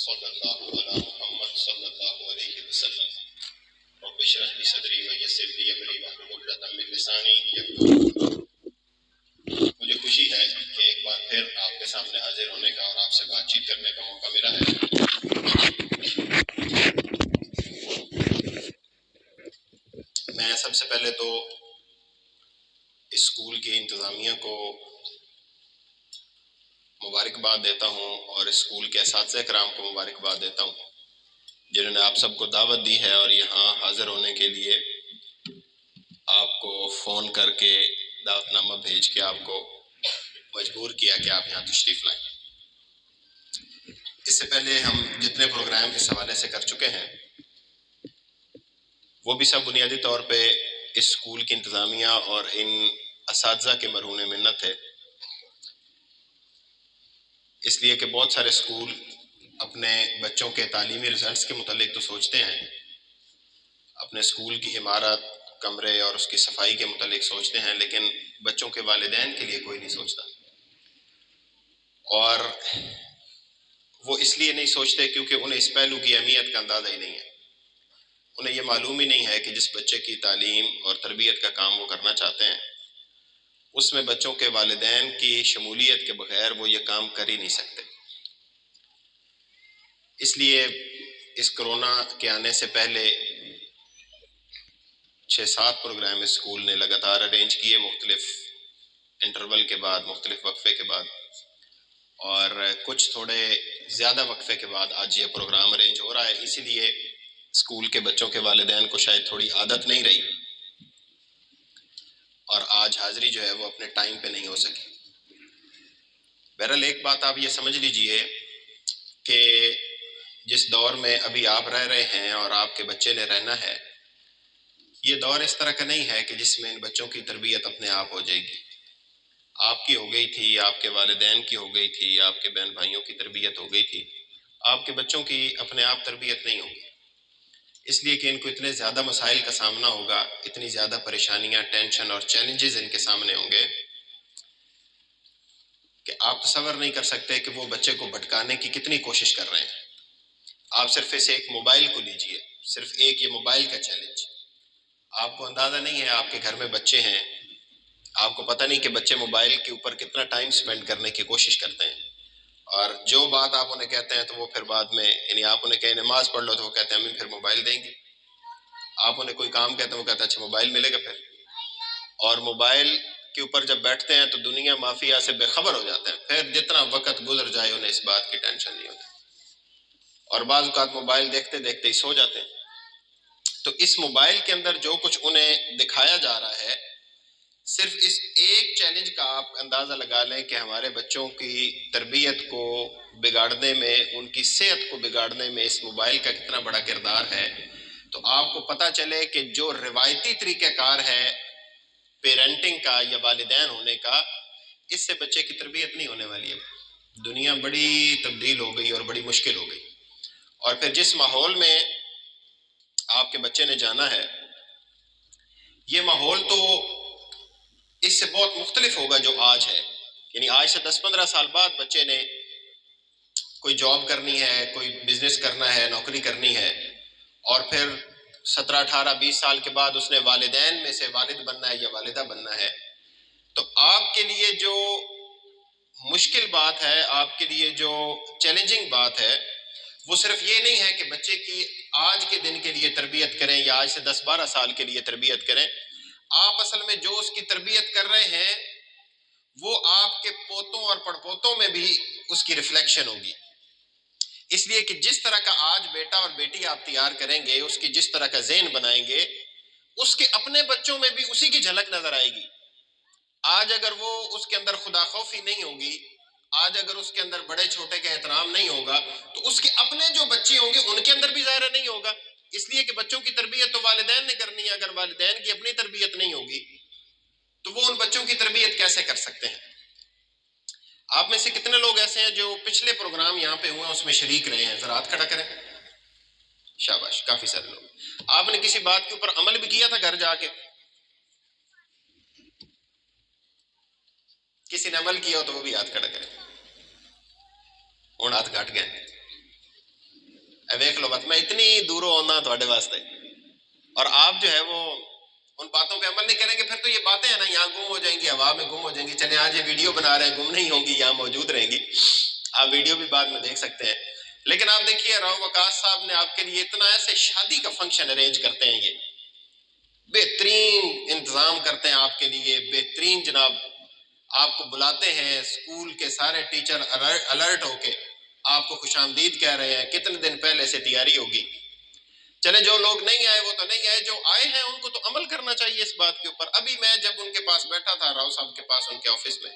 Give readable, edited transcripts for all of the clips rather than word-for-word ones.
صلی اللہ علی محمد صلی اللہ علیہ وسلم. رب اشرح لی صدری ویسر لی امری واحلل عقدۃ من لسانی یفقہوا قولی. مجھے خوشی ہے کہ ایک بار پھر آپ کے سامنے حاضر ہونے کا اور آپ سے بات چیت کرنے کا موقع ملا ہے. میں سب سے پہلے تو اسکول کی انتظامیہ کو مبارکباد دیتا ہوں اور اسکول کے اساتذہ کرام کو مبارکباد دیتا ہوں جنہوں نے آپ سب کو دعوت دی ہے اور یہاں حاضر ہونے کے لیے آپ کو فون کر کے دعوت نامہ بھیج کے آپ کو مجبور کیا کہ آپ یہاں تشریف لائیں. اس سے پہلے ہم جتنے پروگرام اس حوالے سے کر چکے ہیں وہ بھی سب بنیادی طور پہ اسکول کی انتظامیہ اور ان اساتذہ کے مرہون منت ہے، اس لیے کہ بہت سارے اسکول اپنے بچوں کے تعلیمی رزلٹس کے متعلق تو سوچتے ہیں، اپنے اسکول کی عمارت، کمرے اور اس کی صفائی کے متعلق سوچتے ہیں، لیکن بچوں کے والدین کے لیے کوئی نہیں سوچتا. اور وہ اس لیے نہیں سوچتے کیونکہ انہیں اس پہلو کی اہمیت کا اندازہ ہی نہیں ہے. انہیں یہ معلوم ہی نہیں ہے کہ جس بچے کی تعلیم اور تربیت کا کام وہ کرنا چاہتے ہیں اس میں بچوں کے والدین کی شمولیت کے بغیر وہ یہ کام کر ہی نہیں سکتے. اس لیے اس کرونا کے آنے سے پہلے 6-7 پروگرام اسکول نے لگاتار ارینج کیے، مختلف انٹرول کے بعد، مختلف وقفے کے بعد، اور کچھ تھوڑے زیادہ وقفے کے بعد آج یہ پروگرام ارینج ہو رہا ہے. اسی لیے اسکول کے بچوں کے والدین کو شاید تھوڑی عادت نہیں رہی اور آج حاضری جو ہے وہ اپنے ٹائم پہ نہیں ہو سکی. بہرحال ایک بات آپ یہ سمجھ لیجئے کہ جس دور میں ابھی آپ رہ رہے ہیں اور آپ کے بچے نے رہنا ہے، یہ دور اس طرح کا نہیں ہے کہ جس میں ان بچوں کی تربیت اپنے آپ ہو جائے گی. آپ کی ہو گئی تھی، آپ کے والدین کی ہو گئی تھی، آپ کے بہن بھائیوں کی تربیت ہو گئی تھی، آپ کے بچوں کی اپنے آپ تربیت نہیں ہوگی. اس لیے کہ ان کو اتنے زیادہ مسائل کا سامنا ہوگا، اتنی زیادہ پریشانیاں، ٹینشن اور چیلنجز ان کے سامنے ہوں گے کہ آپ تصور نہیں کر سکتے کہ وہ بچے کو بھٹکانے کی کتنی کوشش کر رہے ہیں. آپ صرف اسے ایک موبائل کو لیجئے، صرف ایک یہ موبائل کا چیلنج. آپ کو اندازہ نہیں ہے، آپ کے گھر میں بچے ہیں، آپ کو پتہ نہیں کہ بچے موبائل کے اوپر کتنا ٹائم سپینڈ کرنے کی کوشش کرتے ہیں، اور جو بات آپ انہیں کہتے ہیں تو وہ پھر بعد میں، یعنی آپ انہیں کہیں نماز پڑھ لو تو وہ کہتے ہیں ہمیں پھر موبائل دیں گے. آپ انہیں کوئی کام کہتے ہیں وہ کہتے ہیں اچھا موبائل ملے گا پھر. اور موبائل کے اوپر جب بیٹھتے ہیں تو دنیا مافیا سے بے خبر ہو جاتے ہیں، پھر جتنا وقت گزر جائے انہیں اس بات کی ٹینشن نہیں ہوتی، اور بعض اوقات موبائل دیکھتے دیکھتے ہی سو جاتے ہیں. تو اس موبائل کے اندر جو کچھ انہیں دکھایا جا رہا ہے، صرف اس ایک چیلنج کا آپ اندازہ لگا لیں کہ ہمارے بچوں کی تربیت کو بگاڑنے میں، ان کی صحت کو بگاڑنے میں اس موبائل کا کتنا بڑا کردار ہے. تو آپ کو پتہ چلے کہ جو روایتی طریقہ کار ہے پیرنٹنگ کا یا والدین ہونے کا، اس سے بچے کی تربیت نہیں ہونے والی ہے. دنیا بڑی تبدیل ہو گئی اور بڑی مشکل ہو گئی، اور پھر جس ماحول میں آپ کے بچے نے جانا ہے، یہ ماحول تو اس سے بہت مختلف ہوگا جو آج ہے. یعنی آج سے 10-15 سال بعد بچے نے کوئی جاب کرنی ہے، کوئی بزنس کرنا ہے، نوکری کرنی ہے، اور پھر 17-18-20 سال کے بعد اس نے والدین میں سے والد بننا ہے یا والدہ بننا ہے. تو آپ کے لیے جو مشکل بات ہے، آپ کے لیے جو چیلنجنگ بات ہے، وہ صرف یہ نہیں ہے کہ بچے کی آج کے دن کے لیے تربیت کریں یا آج سے 10-12 سال کے لیے تربیت کریں. آپ اصل میں جو اس کی تربیت کر رہے ہیں وہ آپ کے پوتوں اور پڑپوتوں میں بھی اس کی ریفلیکشن ہوگی. اس لیے کہ جس طرح کا آج بیٹا اور بیٹی آپ تیار کریں گے، اس کی جس طرح کا ذہن بنائیں گے، اس کے اپنے بچوں میں بھی اسی کی جھلک نظر آئے گی. آج اگر وہ اس کے اندر خدا خوفی نہیں ہوگی، آج اگر اس کے اندر بڑے چھوٹے کا احترام نہیں ہوگا، تو اس کے اپنے جو بچے ہوں گے ان کے اندر بھی ظاہر نہیں ہوگا. اس لیے کہ بچوں کی تربیت تو والدین نے کرنی ہے. اگر والدین کی اپنی تربیت نہیں ہوگی تو وہ ان بچوں کی تربیت کیسے کر سکتے ہیں؟ آپ میں سے کتنے لوگ ایسے ہیں جو پچھلے پروگرام یہاں پہ ہوئے اس میں شریک رہے ہیں؟ ذرا ہاتھ کھڑا کریں. شاباش، کافی سارے لوگ. آپ نے کسی بات کے اوپر عمل بھی کیا تھا گھر جا کے؟ کسی نے عمل کیا ہو تو وہ بھی ہاتھ کھڑا کریں. اور ہاتھ گھٹ گئے. دیکھ لو بات میں اتنی دوروں ہونا تھوڑے واسطے، اور آپ جو ہے وہ ان باتوں پہ عمل نہیں کریں گے، پھر تو یہ باتیں ہیں نا یہاں گم ہو جائیں گی، ہوا میں گم ہو جائیں گی. چلے آج یہ ویڈیو بنا رہے ہیں، گم نہیں ہوں گی، یہاں موجود رہیں گی. آپ ویڈیو بھی بعد میں دیکھ سکتے ہیں. لیکن آپ دیکھیے راؤ وقاص صاحب نے آپ کے لیے اتنا ایسے شادی کا فنکشن ارینج کرتے ہیں، یہ بہترین انتظام کرتے ہیں آپ کے لیے، بہترین جناب. آپ کو بلاتے ہیں، اسکول کے سارے ٹیچر الرٹ ہو کے آپ کو خوش آمدید کہہ رہے ہیں. کتنے دن پہلے سے تیاری ہوگی. چلے جو لوگ نہیں آئے وہ تو نہیں آئے، جو آئے ہیں ان کو تو عمل کرنا چاہیے اس بات کے اوپر. ابھی میں جب ان کے پاس بیٹھا تھا، راؤ صاحب کے پاس، ان کے آفس میں،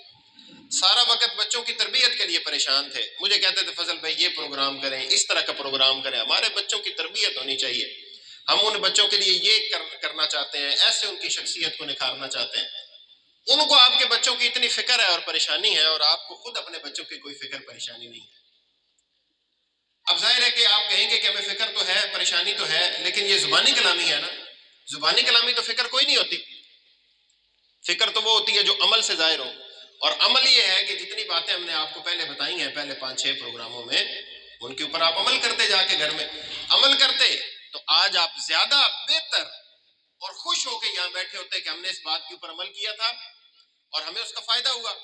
سارا وقت بچوں کی تربیت کے لیے پریشان تھے. مجھے کہتے تھے فضل بھائی یہ پروگرام کریں، اس طرح کا پروگرام کریں، ہمارے بچوں کی تربیت ہونی چاہیے، ہم ان بچوں کے لیے یہ کرنا چاہتے ہیں، ایسے ان کی شخصیت کو نکھارنا چاہتے ہیں. ان کو آپ کے بچوں کی اتنی فکر ہے اور پریشانی ہے، اور آپ کو خود اپنے بچوں کی کوئی فکر پریشانی نہیں ہے. اب ظاہر ہے کہ آپ کہیں گے کہ ہمیں فکر تو ہے، پریشانی تو ہے، لیکن یہ زبانی کلامی ہے نا. زبانی کلامی تو فکر کوئی نہیں ہوتی. فکر تو وہ ہوتی ہے جو عمل سے ظاہر ہو. اور عمل یہ ہے کہ جتنی باتیں ہم نے آپ کو پہلے بتائی ہیں، پہلے 5-6 پروگراموں میں، ان کے اوپر آپ عمل کرتے جا کے گھر میں عمل کرتے، تو آج آپ زیادہ بہتر اور خوش ہو کے یہاں بیٹھے ہوتے کہ ہم نے اس بات کے اوپر عمل کیا تھا اور ہمیں اس کا فائدہ ہوا.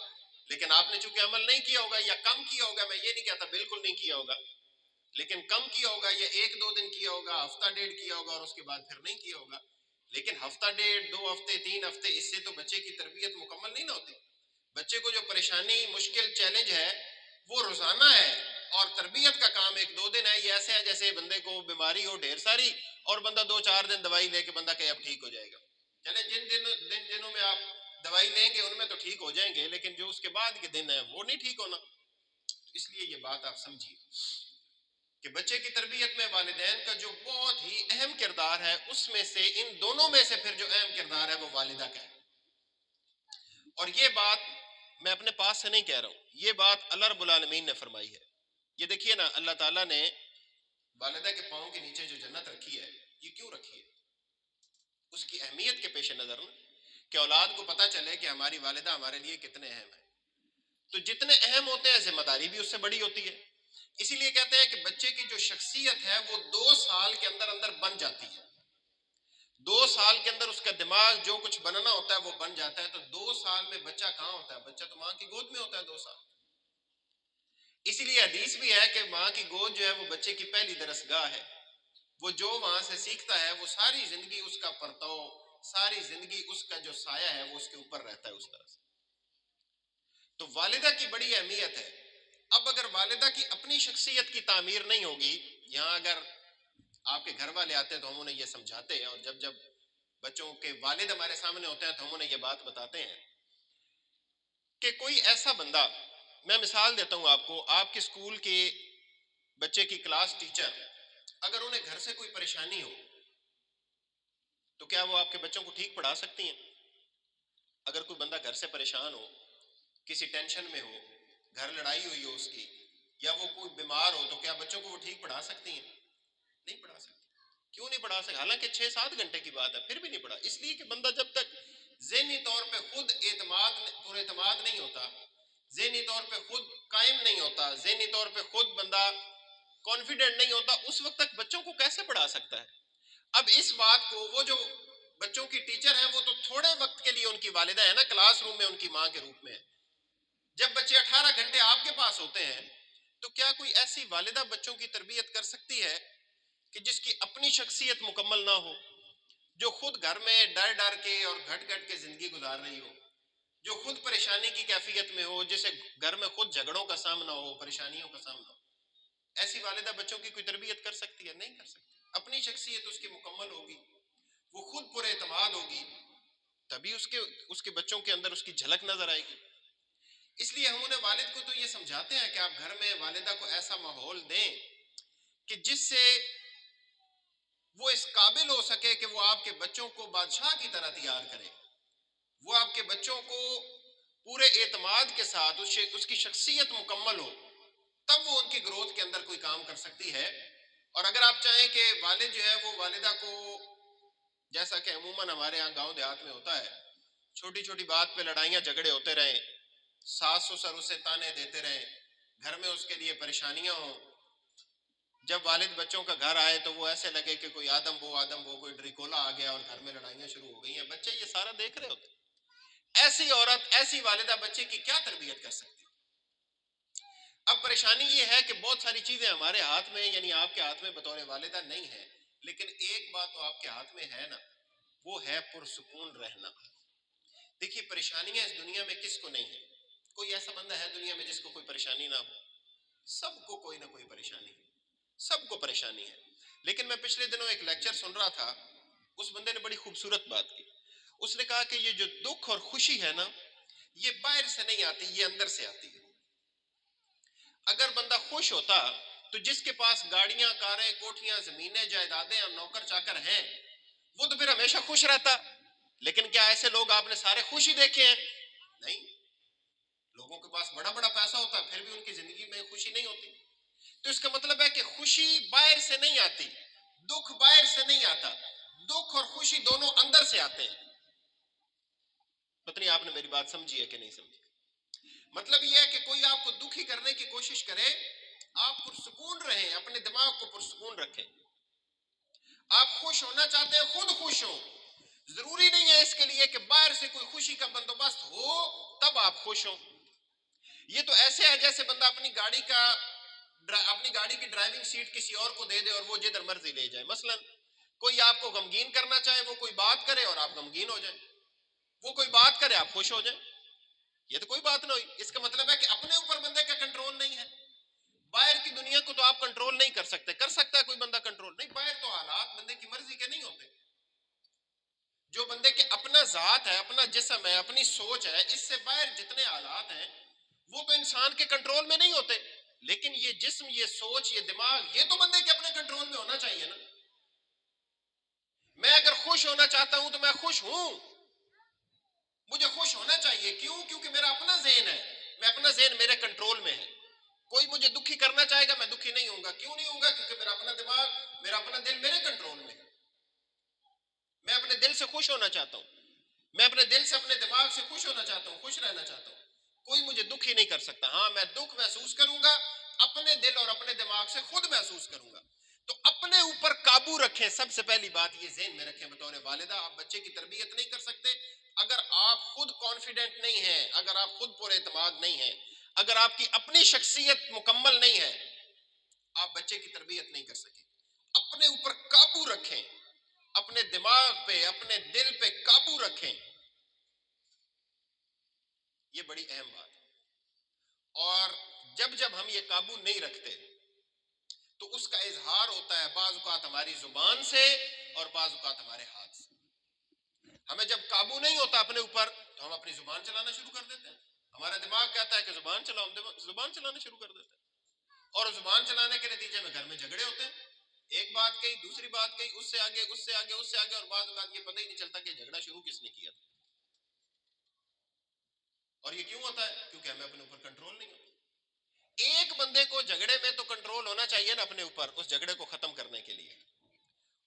لیکن آپ نے چونکہ عمل نہیں کیا ہوگا یا کم کیا ہوگا، میں یہ نہیں کہتا بالکل نہیں کیا ہوگا، لیکن کم کیا ہوگا، یا 1-2 دن کیا ہوگا، ہفتہ ڈیڑھ کیا ہوگا، اور اس کے بعد پھر نہیں کیا ہوگا. لیکن ہفتہ ڈیڑھ، 2 ہفتے، 3 ہفتے، اس سے تو بچے کی تربیت مکمل نہیں نہ ہوتی. بچے کو جو پریشانی، مشکل، چیلنج ہے وہ روزانہ ہے، اور تربیت کا کام 1-2 دن ہے. یہ ایسے ہے جیسے بندے کو بیماری ہو ڈھیر ساری، اور بندہ 2-4 دن دوائی لے کے بندہ کہ اب ٹھیک ہو جائے گا. چلے جن دنوں میں آپ دوائی لیں گے ان میں تو ٹھیک ہو جائیں گے، لیکن جو اس کے بعد کے دن ہیں وہ نہیں ٹھیک ہونا. اس لیے یہ بات آپ سمجھیے کہ بچے کی تربیت میں والدین کا جو بہت ہی اہم کردار ہے، اس میں سے ان دونوں میں سے پھر جو اہم کردار ہے وہ والدہ کا ہے. اور یہ بات میں اپنے پاس سے نہیں کہہ رہا ہوں، یہ بات اللہ رب العالمین نے فرمائی ہے. یہ دیکھیے نا، اللہ تعالیٰ نے والدہ کے پاؤں کے نیچے جو جنت رکھی ہے، یہ کیوں رکھی ہے؟ اس کی اہمیت کے پیش نظر نا، کہ اولاد کو پتہ چلے کہ ہماری والدہ ہمارے لیے کتنے اہم ہیں. تو جتنے اہم ہوتے ہیں ذمہ داری بھی اس سے بڑی ہوتی ہے. اسی لیے کہتے ہیں کہ بچے کی جو شخصیت ہے وہ 2 سال کے اندر اندر بن جاتی ہے. 2 سال کے اندر اس کا دماغ جو کچھ بننا ہوتا ہے وہ بن جاتا ہے. تو 2 سال میں بچہ کہاں ہوتا ہے؟ بچہ تو ماں کی گود میں ہوتا ہے 2 سال. اسی لیے حدیث بھی ہے کہ ماں کی گود جو ہے وہ بچے کی پہلی درسگاہ ہے. وہ جو وہاں سے سیکھتا ہے وہ ساری زندگی اس کا پرتو، ساری زندگی اس کا جو سایہ ہے وہ اس کے اوپر رہتا ہے اس طرح سے. تو والدہ کی بڑی اہمیت ہے. اب اگر والدہ کی اپنی شخصیت کی تعمیر نہیں ہوگی، یہاں اگر آپ کے گھر والے آتے ہیں تو ہم انہیں یہ سمجھاتے ہیں، اور جب جب بچوں کے والد ہمارے سامنے ہوتے ہیں تو ہم انہیں یہ بات بتاتے ہیں کہ کوئی ایسا بندہ، میں مثال دیتا ہوں آپ کو، آپ کے اسکول کے بچے کی کلاس ٹیچر اگر انہیں گھر سے کوئی پریشانی ہو تو کیا وہ آپ کے بچوں کو ٹھیک پڑھا سکتی ہیں؟ اگر کوئی بندہ گھر سے پریشان ہو، کسی ٹینشن میں ہو، گھر لڑائی ہوئی ہو اس کی، یا وہ کوئی بیمار ہو، تو کیا بچوں کو وہ ٹھیک پڑھا سکتی ہیں؟ نہیں پڑھا سکتی. کیوں نہیں پڑھا سکتی؟ حالانکہ 6-7 گھنٹے کی بات ہے، پھر بھی نہیں پڑھا. اس لیے کہ بندہ جب تک ذہنی طور پہ خود پر اعتماد نہیں ہوتا، ذہنی طور پہ خود قائم نہیں ہوتا، ذہنی طور پہ خود بندہ کانفیڈنٹ نہیں ہوتا، اس وقت تک بچوں کو کیسے پڑھا سکتا ہے؟ اب اس بات کو وہ جو بچوں کی ٹیچر ہیں وہ تو تھوڑے وقت کے لیے ان کی والدہ ہے نا، کلاس روم میں ان کی ماں کے روپ میں. جب بچے 18 گھنٹے آپ کے پاس ہوتے ہیں تو کیا کوئی ایسی والدہ بچوں کی تربیت کر سکتی ہے کہ جس کی اپنی شخصیت مکمل نہ ہو، جو خود گھر میں ڈر ڈر کے اور گھٹ گھٹ کے زندگی گزار رہی ہو، جو خود پریشانی کی کیفیت میں ہو، جسے گھر میں خود جھگڑوں کا سامنا ہو، پریشانیوں کا سامنا ہو؟ ایسی والدہ بچوں کی کوئی تربیت کر سکتی ہے؟ نہیں کر سکتی. اپنی شخصیت اس کی مکمل ہوگی، وہ خود پر اعتماد ہوگی، تبھی اس کے بچوں کے اندر اس کی جھلک نظر آئے گی. اس لیے ہم انہیں والد کو تو یہ سمجھاتے ہیں کہ آپ گھر میں والدہ کو ایسا ماحول دیں کہ جس سے وہ اس قابل ہو سکے کہ وہ آپ کے بچوں کو بادشاہ کی طرح تیار کرے، وہ آپ کے بچوں کو پورے اعتماد کے ساتھ اس کی شخصیت مکمل ہو، تب وہ ان کی گروتھ کے اندر کوئی کام کر سکتی ہے. اور اگر آپ چاہیں کہ والد جو ہے وہ والدہ کو، جیسا کہ عموماً ہمارے ہاں گاؤں دیہات میں ہوتا ہے، چھوٹی چھوٹی بات پہ لڑائیاں جھگڑے ہوتے رہیں، ساس سسر اسے تانے دیتے رہیں، گھر میں اس کے لیے پریشانیاں ہوں، جب والد بچوں کا گھر آئے تو وہ ایسے لگے کہ کوئی آدم وہ کوئی ڈریکولا آ گیا اور گھر میں لڑائیاں شروع ہو گئی ہیں. بچے یہ سارا دیکھ رہے ہوتے. ایسی عورت، ایسی والدہ بچے کی کیا تربیت کر سکتی؟ اب پریشانی یہ ہے کہ بہت ساری چیزیں ہمارے ہاتھ میں، یعنی آپ کے ہاتھ میں بطور والدہ نہیں ہے، لیکن ایک بات تو آپ کے ہاتھ میں ہے نا، وہ ہے پرسکون رہنا. دیکھیے پریشانیاں اس دنیا میں کس کو نہیں ہے؟ کوئی ایسا بندہ ہے دنیا میں جس کو کوئی پریشانی نہ ہو؟ سب کو کوئی نہ کوئی پریشانی ہے، سب کو پریشانی ہے. لیکن میں پچھلے دنوں ایک لیکچر سن رہا تھا، اس بندے نے بڑی خوبصورت بات کی. اس نے کہا کہ یہ جو دکھ اور خوشی ہے نا، یہ باہر سے نہیں آتی، یہ اندر سے آتی ہے. اگر بندہ خوش ہوتا تو جس کے پاس گاڑیاں، کاریں، کوٹھیاں، زمینیں، جائیدادیں اور نوکر چاکر ہیں، وہ تو پھر ہمیشہ خوش رہتا. لیکن کیا ایسے لوگ آپ نے سارے خوش ہی دیکھے ہیں؟ نہیں. لوگوں کے پاس بڑا بڑا پیسہ ہوتا ہے، پھر بھی ان کی زندگی میں خوشی نہیں ہوتی. تو اس کا مطلب ہے کہ خوشی باہر سے نہیں آتی، دکھ باہر سے نہیں آتا، دکھ اور خوشی دونوں اندر سے آتے ہیں. پتہ نہیں آپ نے میری بات سمجھی ہے کہ نہیں سمجھی. مطلب یہ ہے کہ کوئی آپ کو دکھی کرنے کی کوشش کرے، آپ پرسکون رہیں، اپنے دماغ کو پرسکون رکھیں. آپ خوش ہونا چاہتے ہیں، خود خوش ہوں. ضروری نہیں ہے اس کے لیے کہ باہر سے کوئی خوشی کا بندوبست ہو تب آپ خوش ہوں. یہ تو ایسے ہے جیسے بندہ اپنی گاڑی کی ڈرائیونگ سیٹ کسی اور کو دے دے اور وہ جدھر مرضی لے جائے. مثلا کوئی آپ کو غمگین کرنا چاہے، وہ کوئی بات کرے اور آپ غمگین ہو جائیں، وہ کوئی بات کرے آپ خوش ہو جائیں. یہ تو کوئی بات نہ ہوئی. اس کا مطلب ہے کہ اپنے اوپر بندے کا کنٹرول نہیں ہے. باہر کی دنیا کو تو آپ کنٹرول نہیں کر سکتے. کر سکتا ہے کوئی بندہ کنٹرول؟ نہیں. باہر تو حالات بندے کی مرضی کے نہیں ہوتے. جو بندے کے اپنا ذات ہے، اپنا جسم ہے، اپنی سوچ ہے، اس سے باہر جتنے حالات ہیں وہ تو انسان کے کنٹرول میں نہیں ہوتے. لیکن یہ جسم، یہ سوچ، یہ دماغ، یہ تو بندے کے اپنے کنٹرول میں ہونا چاہیے نا. میں اگر خوش ہونا چاہتا ہوں تو میں خوش ہوں، مجھے خوش ہونا چاہیے. کیوں؟ کیونکہ میرا اپنا ذہن ہے، میں اپنا ذہن میرے کنٹرول میں ہے. کوئی مجھے دکھی کرنا چاہے گا، میں دکھی نہیں ہوں گا. کیوں نہیں ہوں گا؟ کیونکہ میرا اپنا دماغ، میرا اپنا دل میرے کنٹرول میں ہے. میں اپنے دل سے خوش ہونا چاہتا ہوں، میں اپنے دل سے، اپنے دماغ سے خوش ہونا چاہتا ہوں، خوش رہنا چاہتا ہوں. کوئی مجھے دکھی نہیں کر سکتا. ہاں میں دکھ محسوس کروں گا، اپنے دل اور اپنے دماغ سے خود محسوس کروں گا. تو اپنے اوپر قابو رکھیں. سب سے پہلی بات یہ ذہن میں رکھیں بطور والدہ، آپ بچے کی تربیت نہیں کر سکتے اگر آپ خود کانفیڈنٹ نہیں ہیں، اگر آپ خود پر اعتماد نہیں ہیں، اگر آپ کی اپنی شخصیت مکمل نہیں ہے، آپ بچے کی تربیت نہیں کر سکیں. اپنے اوپر قابو رکھیں، اپنے دماغ پہ، اپنے دل پہ قابو رکھیں. یہ بڑی اہم بات ہے. اور جب جب ہم یہ قابو نہیں رکھتے تو اس کا اظہار ہوتا ہے بعض اوقات ہماری زبان سے اور بعض اوقات ہمارے ہاتھ سے. ہمیں جب قابو نہیں ہوتا اپنے اوپر تو ہم اپنی زبان چلانا شروع کر دیتے ہیں. ہمارا دماغ کہتا ہے کہ زبان چلاؤ، ہم زبان چلانا شروع کر دیتے ہیں. اور زبان چلانے کے نتیجے میں گھر میں جھگڑے ہوتے ہیں. ایک بات کہی، دوسری بات کہی، اس سے آگے، اس سے آگے، اس سے آگے، اور بعض اوقات یہ پتہ ہی نہیں چلتا کہ جھگڑا شروع کس نے کیا تھا. اور یہ کیوں ہوتا ہے؟ کیونکہ ہمیں اپنے اوپر کنٹرول نہیں ہوتا. ایک بندے کو جھگڑے میں تو کنٹرول ہونا چاہیے نا اپنے اوپر، اس جھگڑے کو ختم کرنے کے لیے.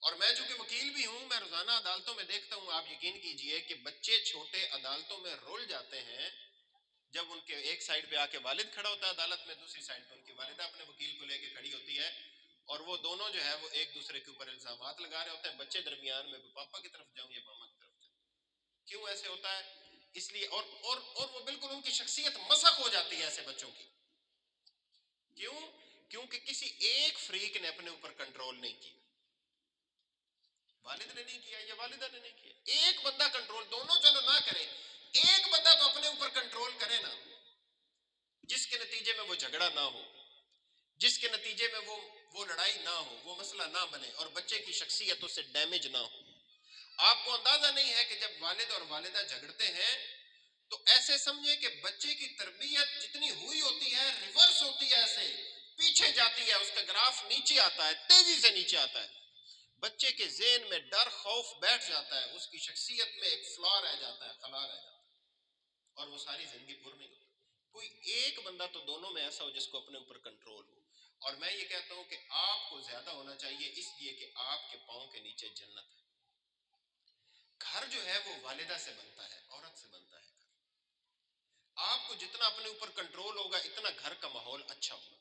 اور میں چونکہ وکیل بھی ہوں، میں روزانہ عدالتوں میں دیکھتا ہوں. آپ یقین کیجئے کہ بچے چھوٹے عدالتوں میں رول جاتے ہیں جب ان کے ایک سائڈ پہ آ کے والد کھڑا ہوتا ہے عدالت میں، دوسری سائڈ پہ ان کی والدہ اپنے وکیل کو لے کے کھڑی ہوتی ہے، اور وہ دونوں جو ہے وہ ایک دوسرے کے اوپر الزامات لگا رہے ہوتے ہیں. بچے درمیان میں، پاپا کی طرف جاؤں یا ماما کی طرف جاؤں. کیوں ایسے ہوتا ہے؟ اس لیے. اور وہ بالکل ان کی شخصیت مسخ ہو جاتی ہے ایسے بچوں کی. کیوں؟ کیونکہ کسی ایک فریق نے اپنے اوپر کنٹرول نہیں کیا. والد نے نہیں کیا یا والدہ نے نہیں کیا. ایک بندہ کنٹرول، دونوں چلو نہ کرے، ایک بندہ تو اپنے اوپر کنٹرول کرے نا، جس کے نتیجے میں وہ جھگڑا نہ ہو، جس کے نتیجے میں وہ لڑائی نہ ہو، وہ مسئلہ نہ بنے، اور بچے کی شخصیت اس سے ڈیمیج نہ ہو. آپ کو اندازہ نہیں ہے کہ جب والد اور والدہ جھگڑتے ہیں تو ایسے سمجھے کہ بچے کی تربیت جتنی ہوئی ہوتی ہے ریورس ہوتی ہے، ایسے پیچھے جاتی ہے، اس کا گراف نیچے آتا ہے، تیزی سے نیچے آتا ہے. بچے کے ذہن میں ڈر، خوف بیٹھ جاتا ہے، اس کی شخصیت میں ایک فلا رہ جاتا ہے، خلا رہ جاتا ہے، اور وہ ساری زندگی پر نہیں ہوتی. کوئی ایک بندہ تو دونوں میں ایسا ہو جس کو اپنے اوپر کنٹرول ہو. اور میں یہ کہتا ہوں کہ آپ کو زیادہ ہونا چاہیے، اس لیے کہ آپ کے پاؤں کے نیچے جنت ہے. گھر جو ہے وہ والدہ سے بنتا ہے، عورت سے بنتا ہے. آپ کو جتنا اپنے اوپر کنٹرول ہوگا اتنا گھر کا ماحول اچھا ہوگا.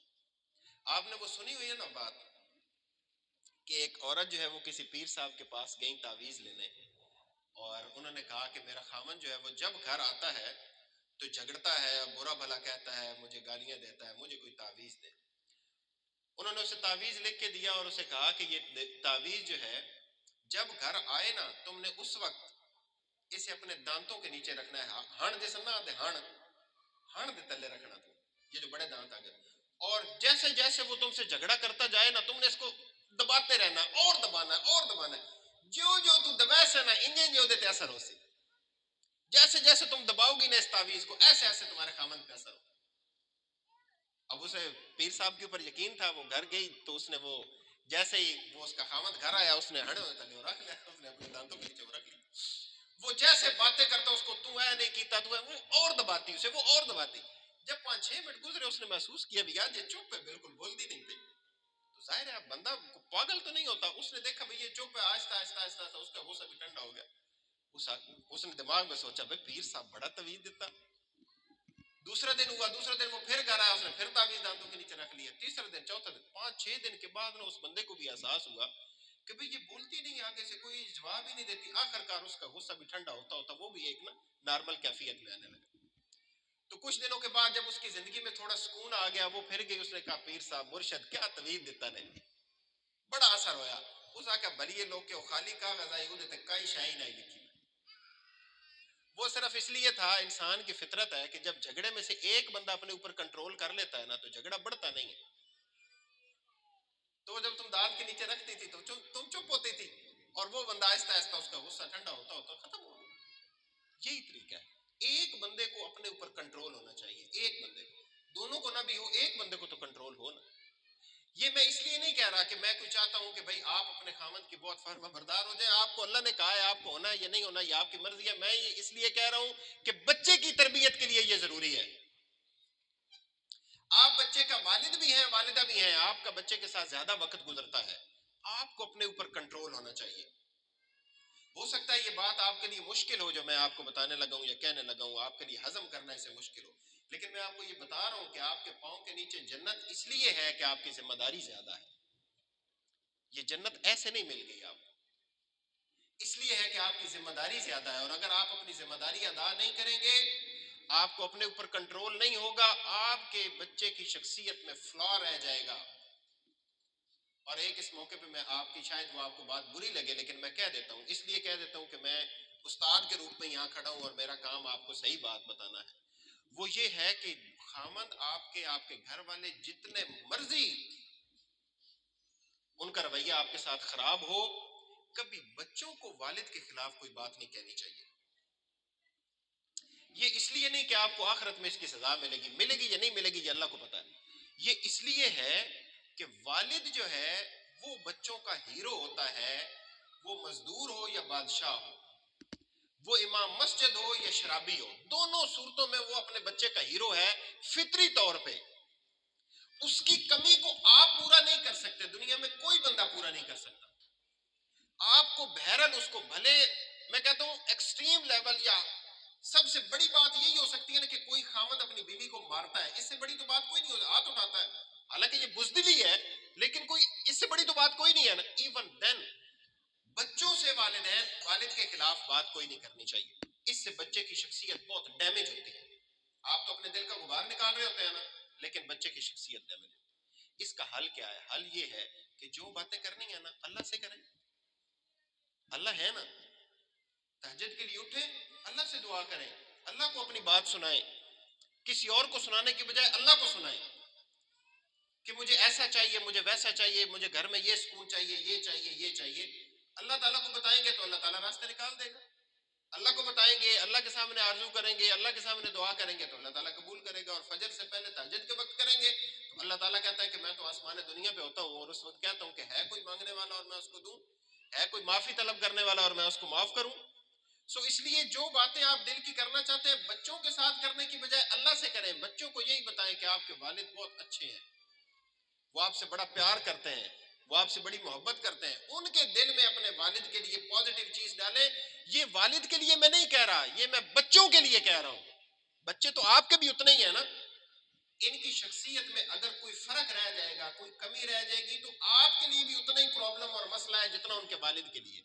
آپ نے وہ سنی ہوئی ہے نا بات کہ ایک عورت جو ہے وہ کسی پیر صاحب کے پاس گئی تعویذ لینے، اور انہوں نے کہا کہ میرا خامن جو ہے وہ جب گھر آتا ہے تو جھگڑتا ہے، برا بھلا کہتا ہے، مجھے گالیاں دیتا ہے، مجھے کوئی تعویذ دے۔ انہوں نے اسے تعویذ لکھ کے دیا اور اسے کہا کہ یہ تعویذ جو ہے جب گھر آئے نا تم نے اس وقت اسے اپنے دانتوں کے نیچے رکھنا ہے، ہن جیسے نہ آتے ہن دے تلے رکھنا، تم یہ جو بڑے دانت آگے، اور جیسے جیسے وہ تم سے جھگڑا کرتا جائے نا تم نے اس کو دباتے رہنا اور دبانا ہے اور دبانا ہے، جو جو تو دبائے سے نا انجن جو دیتے اثر ہو سی، جیسے جیسے تم دباؤ گی نا اس تعویذ کو ایسے ایسے تمہارے خامن پہ اثر ہو۔ اب اسے پیر صاحب کے اوپر یقین تھا، وہ گھر گئی تو اس نے وہ جیسے ہی وہ اس کا خامد گھر آیا اس نے ہڑے ہوئے تلے رکھ لیا، اس نے اپنے دانتوں کے نیچے رکھ لی، وہ جیسے باتیں کرتا اس کو تو ہے نہیں کیتا تو ہے، وہ اور دباتی اسے، وہ اور دباتی، جب 5-6 منٹ گزرے اس نے محسوس کیا بھی یار یہ چپ ہے، بالکل بولتی نہیں تھی، تو ظاہر ہے بندہ پاگل تو نہیں ہوتا، اس نے دیکھا بھئی یہ چپ ہے، آہستہ آہستہ آہستہ آہستہ اس کا غصہ بھی ٹھنڈا ہو گیا، اس نے دماغ میں سوچا بھئی پیر صاحب بڑا تویز دیتا۔ دوسرا دن ہوا، دوسرا دن وہ پھر گھر آیا، اس نے پھر تعویذ دانتوں کے نیچے رکھ لیا، تیسرا دن، چوتھا دن، 5-6 دن کے بعد نا اس بندے کو بھی احساس ہوا کہ بھئی یہ بولتی نہیں، آگے سے کوئی جواب ہی نہیں دیتی، آخر کار اس کا غصہ بھی ٹھنڈا ہوتا ہوتا وہ بھی ایک نا نارمل کیفیت میں آنے لگا۔ تو کچھ دنوں کے بعد جب اس کی زندگی میں تھوڑا سکون آ گیا، وہ پھر گئی، اس نے کہا پیر صاحب مرشد کیا تویز دیتا نے، بڑا اثر ہویا، اس آکا بلیے لوگ کے خالی کاغذ آئی وہ دیتے کئی شاہی نہیں لکھی، وہ صرف اس لیے تھا، انسان کی فطرت ہے کہ جب جھگڑے میں سے ایک بندہ اپنے اوپر کنٹرول کر لیتا ہے نا تو جھگڑا بڑھتا نہیں ہے، تو جب تم دانت کے نیچے رکھتی تھی تو تم چپ ہوتی تھی، اور وہ بندہ آہستہ آہستہ اس کا غصہ ٹھنڈا ہوتا ہوتا ختم ہو گیا۔ یہی طریقہ ہے، ایک بندے کو اپنے اوپر کنٹرول ہونا چاہیے، ایک بندے کو، دونوں کو نہ بھی ہو، ایک بندے کو تو کنٹرول ہو نا۔ یہ میں اس لیے نہیں کہہ رہا کہ میں کوئی چاہتا ہوں کہ بھئی آپ اپنے خامند کی بہت فرما بردار ہو جائیں، آپ کو اللہ نے کہا ہے آپ کو ہونا ہے یا نہیں ہونا یہ آپ کی مرضی ہے، میں یہ اس لیے کہہ رہا ہوں کہ بچے کی تربیت کے لیے یہ ضروری ہے۔ آپ بچے کا والد بھی ہیں، والدہ بھی ہیں، آپ کا بچے کے ساتھ زیادہ وقت گزرتا ہے، آپ کو اپنے اوپر کنٹرول ہونا چاہیے۔ ہو سکتا ہے یہ بات آپ کے لیے مشکل ہو جو میں آپ کو بتانے لگا ہوں یا کہنے لگا ہوں، آپ کے لیے ہضم کرنا اسے مشکل ہو، لیکن میں آپ کو یہ بتا رہا ہوں کہ آپ کے پاؤں کے نیچے جنت اس لیے ہے کہ آپ کی ذمہ داری زیادہ ہے، یہ جنت ایسے نہیں مل گئی آپ کو، اس لیے ہے کہ آپ کی ذمہ داری زیادہ ہے، اور اگر آپ اپنی ذمہ داری ادا نہیں کریں گے، آپ کو اپنے اوپر کنٹرول نہیں ہوگا، آپ کے بچے کی شخصیت میں فلا رہ جائے گا۔ اور ایک اس موقع پہ میں آپ کی شاید وہ آپ کو بات بری لگے لیکن میں کہہ دیتا ہوں، اس لیے کہہ دیتا ہوں کہ میں استاد کے روپ میں یہاں کھڑا ہوں اور میرا کام آپ کو صحیح بات بتانا ہے، وہ یہ ہے کہ خامند آپ کے گھر والے جتنے مرضی ان کا رویہ آپ کے ساتھ خراب ہو، کبھی بچوں کو والد کے خلاف کوئی بات نہیں کہنی چاہیے۔ یہ اس لیے نہیں کہ آپ کو آخرت میں اس کی سزا ملے گی یا نہیں ملے گی یہ اللہ کو پتا ہے، یہ اس لیے ہے کہ والد جو ہے وہ بچوں کا ہیرو ہوتا ہے، وہ مزدور ہو یا بادشاہ ہو، وہ امام مسجد ہو یا شرابی ہو، دونوں صورتوں میں وہ اپنے بچے کا ہیرو ہے، فطری طور پہ اس کی کمی کو آپ پورا نہیں کر سکتے، دنیا میں کوئی بندہ پورا نہیں کر سکتا، آپ کو بہرحال اس کو بھلے میں کہتا ہوں ایکسٹریم لیول، یا سب سے بڑی بات یہی ہو سکتی ہے نا کہ کوئی خامد اپنی بیوی کو مارتا ہے، اس سے بڑی تو بات کوئی نہیں ہو، ہاتھ اٹھاتا ہے، حالانکہ یہ بزدلی ہے لیکن کوئی اس سے بڑی تو بات کوئی نہیں ہے نا، ایون دین بچوں سے والد کے خلاف بات کوئی نہیں کرنی چاہیے، اس سے بچے کی شخصیت بہت ڈیمیج ہوتی ہے، آپ تو اپنے دل کا غبار نکال رہے ہوتے ہیں نا، لیکن بچے کی شخصیت ڈیمیج ہوتی ہے۔ اس کا حل کیا ہے؟ حل یہ ہے کہ جو باتیں کرنی ہے نا اللہ سے کریں، اللہ ہے نا، تہجد کے لیے اٹھیں، اللہ سے دعا کریں، اللہ کو اپنی بات سنائیں، کسی اور کو سنانے کی بجائے اللہ کو سنائیں کہ مجھے ایسا چاہیے، مجھے ویسا چاہیے، مجھے گھر میں یہ سکون چاہیے، یہ چاہیے، یہ چاہیے، اللہ تعالیٰ کو بتائیں گے تو اللہ تعالیٰ راستہ نکال دے گا، اللہ کو بتائیں گے، اللہ کے سامنے آرزو کریں گے، اللہ کے سامنے دعا کریں گے تو اللہ تعالیٰ قبول کرے گا، اور فجر سے پہلے تہجد کے وقت کریں گے تو اللہ تعالیٰ کہتا ہے کہ میں تو آسمان دنیا پہ ہوتا ہوں اور اس وقت کہتا ہوں کہ ہے کوئی مانگنے والا اور میں اس کو دوں، ہے کوئی معافی طلب کرنے والا اور میں اس کو معاف کروں۔ سو اس لیے جو باتیں آپ دل کی کرنا چاہتے ہیں بچوں کے ساتھ کرنے کی بجائے اللہ سے کریں، بچوں کو یہی بتائیں کہ آپ کے والد بہت اچھے ہیں، وہ آپ سے بڑا پیار کرتے ہیں، وہ آپ سے بڑی محبت کرتے ہیں، ان کے دل میں اپنے والد کے لیے پازیٹیو چیز ڈالیں۔ یہ والد کے لیے میں نہیں کہہ رہا، یہ میں بچوں کے لیے کہہ رہا ہوں، بچے تو آپ کے بھی اتنے ہی ہیں نا، ان کی شخصیت میں اگر کوئی فرق رہ جائے گا، کوئی کمی رہ جائے گی، تو آپ کے لیے بھی اتنا ہی پرابلم اور مسئلہ ہے جتنا ان کے والد کے لیے۔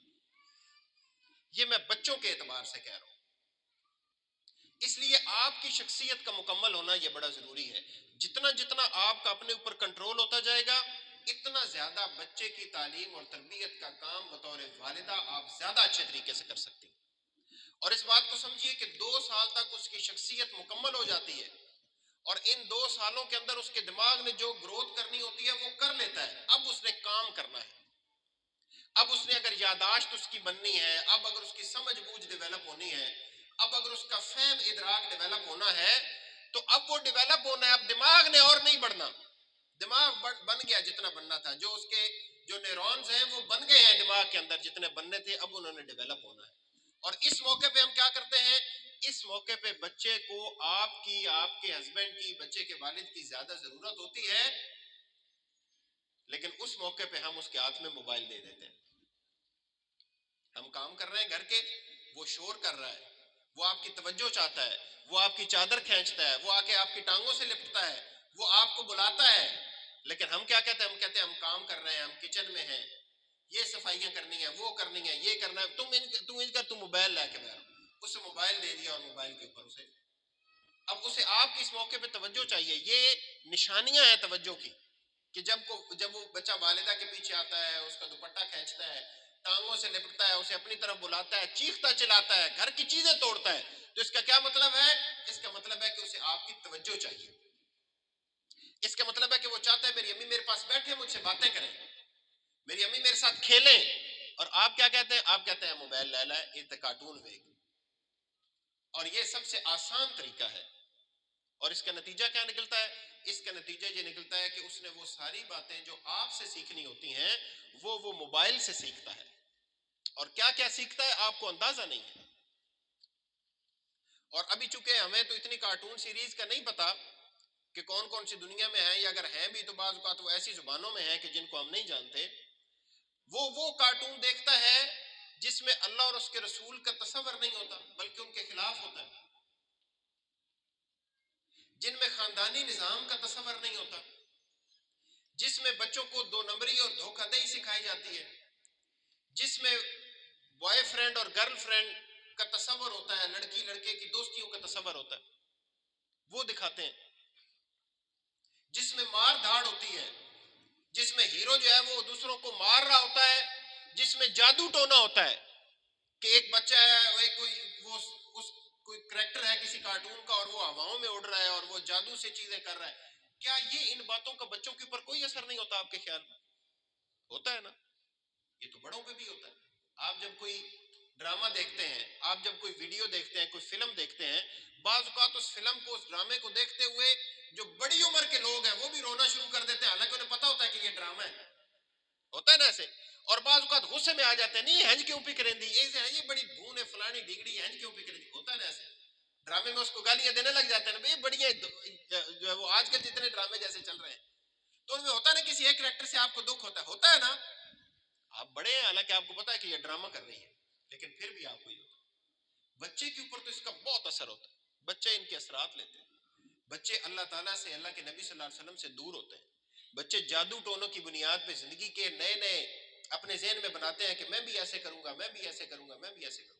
یہ میں بچوں کے اعتبار سے کہہ رہا ہوں۔ اس لیے آپ کی شخصیت کا مکمل ہونا یہ بڑا ضروری ہے۔ جتنا جتنا آپ کا اپنے اوپر کنٹرول ہوتا جائے گا، اتنا زیادہ بچے کی تعلیم اور تربیت کا کام بطور والدہ آپ زیادہ اچھے طریقے سے کر سکتی ہیں۔ اور اس بات کو سمجھیے کہ 2 سال تک اس کی شخصیت مکمل ہو جاتی ہے، اور ان 2 سالوں کے اندر اس کے دماغ نے جو گروتھ کرنی ہوتی ہے وہ کر لیتا ہے۔ اب اس نے کام کرنا ہے، اب اس نے اگر یاداشت اس کی بننی ہے، اب اگر اس کی سمجھ بوجھ ڈیولپ ہونی ہے، اب اگر اس کا فہم ادراک ڈیولپ ہونا ہے، تو اب وہ ڈیولپ ہونا ہے۔ اب دماغ نے اور نہیں بڑھنا، دماغ بن گیا جتنا بننا تھا، جو اس کے جو نیورونز ہیں وہ بن گئے ہیں دماغ کے اندر جتنے بننے تھے، اب انہوں نے ڈیولپ ہونا ہے۔ اور اس موقع پہ ہم کیا کرتے ہیں؟ اس موقع پہ بچے کو آپ کی، آپ کے ہسبینڈ کی، بچے کے والد کی زیادہ ضرورت ہوتی ہے، لیکن اس موقع پہ ہم اس کے ہاتھ میں موبائل دے دیتے ہیں۔ ہم کام کر رہے ہیں گھر کے، وہ شور کر رہا ہے، وہ آپ کی توجہ چاہتا ہے، وہ آپ کی چادر کھینچتا ہے، وہ آ کے آپ کی ٹانگوں سے لپٹتا ہے، وہ آپ کو بلاتا ہے، لیکن ہم کیا کہتے ہیں؟ ہم کہتے ہیں ہم کام کر رہے ہیں، ہم کچن میں ہیں، یہ صفائیاں کرنی ہیں، وہ کرنی ہے، یہ کرنا ہے، تم موبائل لے کے بیٹھو۔ اسے موبائل دے دیا، اور موبائل کے اوپر اسے، اب اسے آپ کی اس موقع پہ توجہ چاہیے۔ یہ نشانیاں ہیں توجہ کی، کہ جب وہ بچہ والدہ کے پیچھے آتا ہے، اس کا دوپٹہ کھینچتا ہے، ٹانگوں سے لپٹتا ہے، اسے اپنی طرف بلاتا ہے، چیختا چلاتا ہے، گھر کی چیزیں توڑتا ہے، تو اس کا کیا مطلب ہے؟ اس کا مطلب ہے کہ اسے آپ کی توجہ چاہیے۔ اس کا مطلب ہے کہ وہ چاہتا ہے میری امی میرے پاس بیٹھے، مجھ سے باتیں کریں، میری امی میرے ساتھ کھیلیں۔ اور آپ کیا کہتے ہیں؟ آپ کہتے ہیں موبائل لے لائے، یہ کارٹون دیکھ۔ اور یہ سب سے آسان طریقہ ہے۔ اور اس کا نتیجہ کیا نکلتا ہے؟ اس کا نتیجہ یہ نکلتا ہے کہ اس نے وہ ساری باتیں جو آپ سے سیکھنی ہوتی ہیں وہ موبائل سے سیکھتا ہے، اور کیا کیا سیکھتا ہے آپ کو اندازہ نہیں ہے۔ اور ابھی چونکہ ہمیں تو اتنی کارٹون سیریز کا نہیں پتا کہ کون کون سی دنیا میں ہیں، یا اگر ہیں بھی تو بعض اوقات وہ ایسی زبانوں میں ہیں کہ جن کو ہم نہیں جانتے۔ وہ کارٹون دیکھتا ہے جس میں اللہ اور اس کے رسول کا تصور نہیں ہوتا، بلکہ ان کے خلاف ہوتا ہے، جن میں خاندانی نظام کا تصور نہیں ہوتا، جس میں بچوں کو 2 نمبری اور دھوکہ دہی سکھائی جاتی ہے، جس میں بوائے فرینڈ اور گرل فرینڈ کا تصور ہوتا ہے، لڑکی لڑکے کی دوستیوں کا تصور ہوتا ہے، وہ دکھاتے ہیں، جس میں مار دھاڑ ہوتی ہے، جس میں ہیرو جو ہے وہ دوسروں کو مار رہا ہوتا ہے، جس میں جادو ٹونا ہوتا ہے کہ ایک بچہ ہے، کوئی کریکٹر ہے کسی کارٹون کا، اور وہ ہواؤں میں اڑ رہا ہے اور وہ جادو سے چیزیں کر رہا ہے۔ کیا یہ ان باتوں کا بچوں کے اوپر کوئی اثر نہیں ہوتا؟ آپ کے خیال میں ہوتا ہے نا؟ یہ تو بڑوں پہ بھی ہوتا ہے۔ آپ جب کوئی ڈرامہ دیکھتے ہیں، آپ جب کوئی ویڈیو دیکھتے ہیں، کوئی فلم دیکھتے ہیں، بعض اوقات اس فلم کو، اس ڈرامے کو دیکھتے ہوئے جو بڑی عمر کے لوگ ہیں وہ بھی رونا شروع کر دیتے ہیں، حالانکہ انہیں پتا ہوتا ہے کہ یہ ڈرامہ ہے۔ ہوتا ہے نا ایسے؟ اور بعض اوقات غصے میں آ جاتے ہیں، نہیں ہنج کیوں پی کریں دی، یہ بڑی بھون ہے، فلانی ڈگڑی ہنج کیوں پی کریں دی۔ ہوتا ہے نا ایسے؟ ڈرامے میں اس کو گالیاں دینے لگ جاتے ہیں نا، بڑی جو ہے وہ آج کل جتنے ڈرامے جیسے چل رہے ہیں، تو ان میں ہوتا ہے نا کسی ایک کریکٹر سے آپ کو دکھ ہوتا ہے نا؟ آپ بڑے ہیں، حالانکہ آپ کو پتا ہے کہ یہ ڈرامہ کر رہی ہے، لیکن پھر بھی آپ کو یہ ہوتا ہے۔ بچے کے اوپر تو اس کا بہت اثر ہوتا ہے، بچے ان کے اثرات لیتے ہیں، بچے اللہ تعالیٰ سے، اللہ کے نبی صلی اللہ علیہ وسلم سے دور ہوتے ہیں، بچے جادو ٹونوں کی بنیاد پہ زندگی کے نئے نئے اپنے ذہن میں بناتے ہیں کہ میں بھی ایسے کروں گا، میں بھی ایسے کروں گا، میں بھی ایسے کروں گا،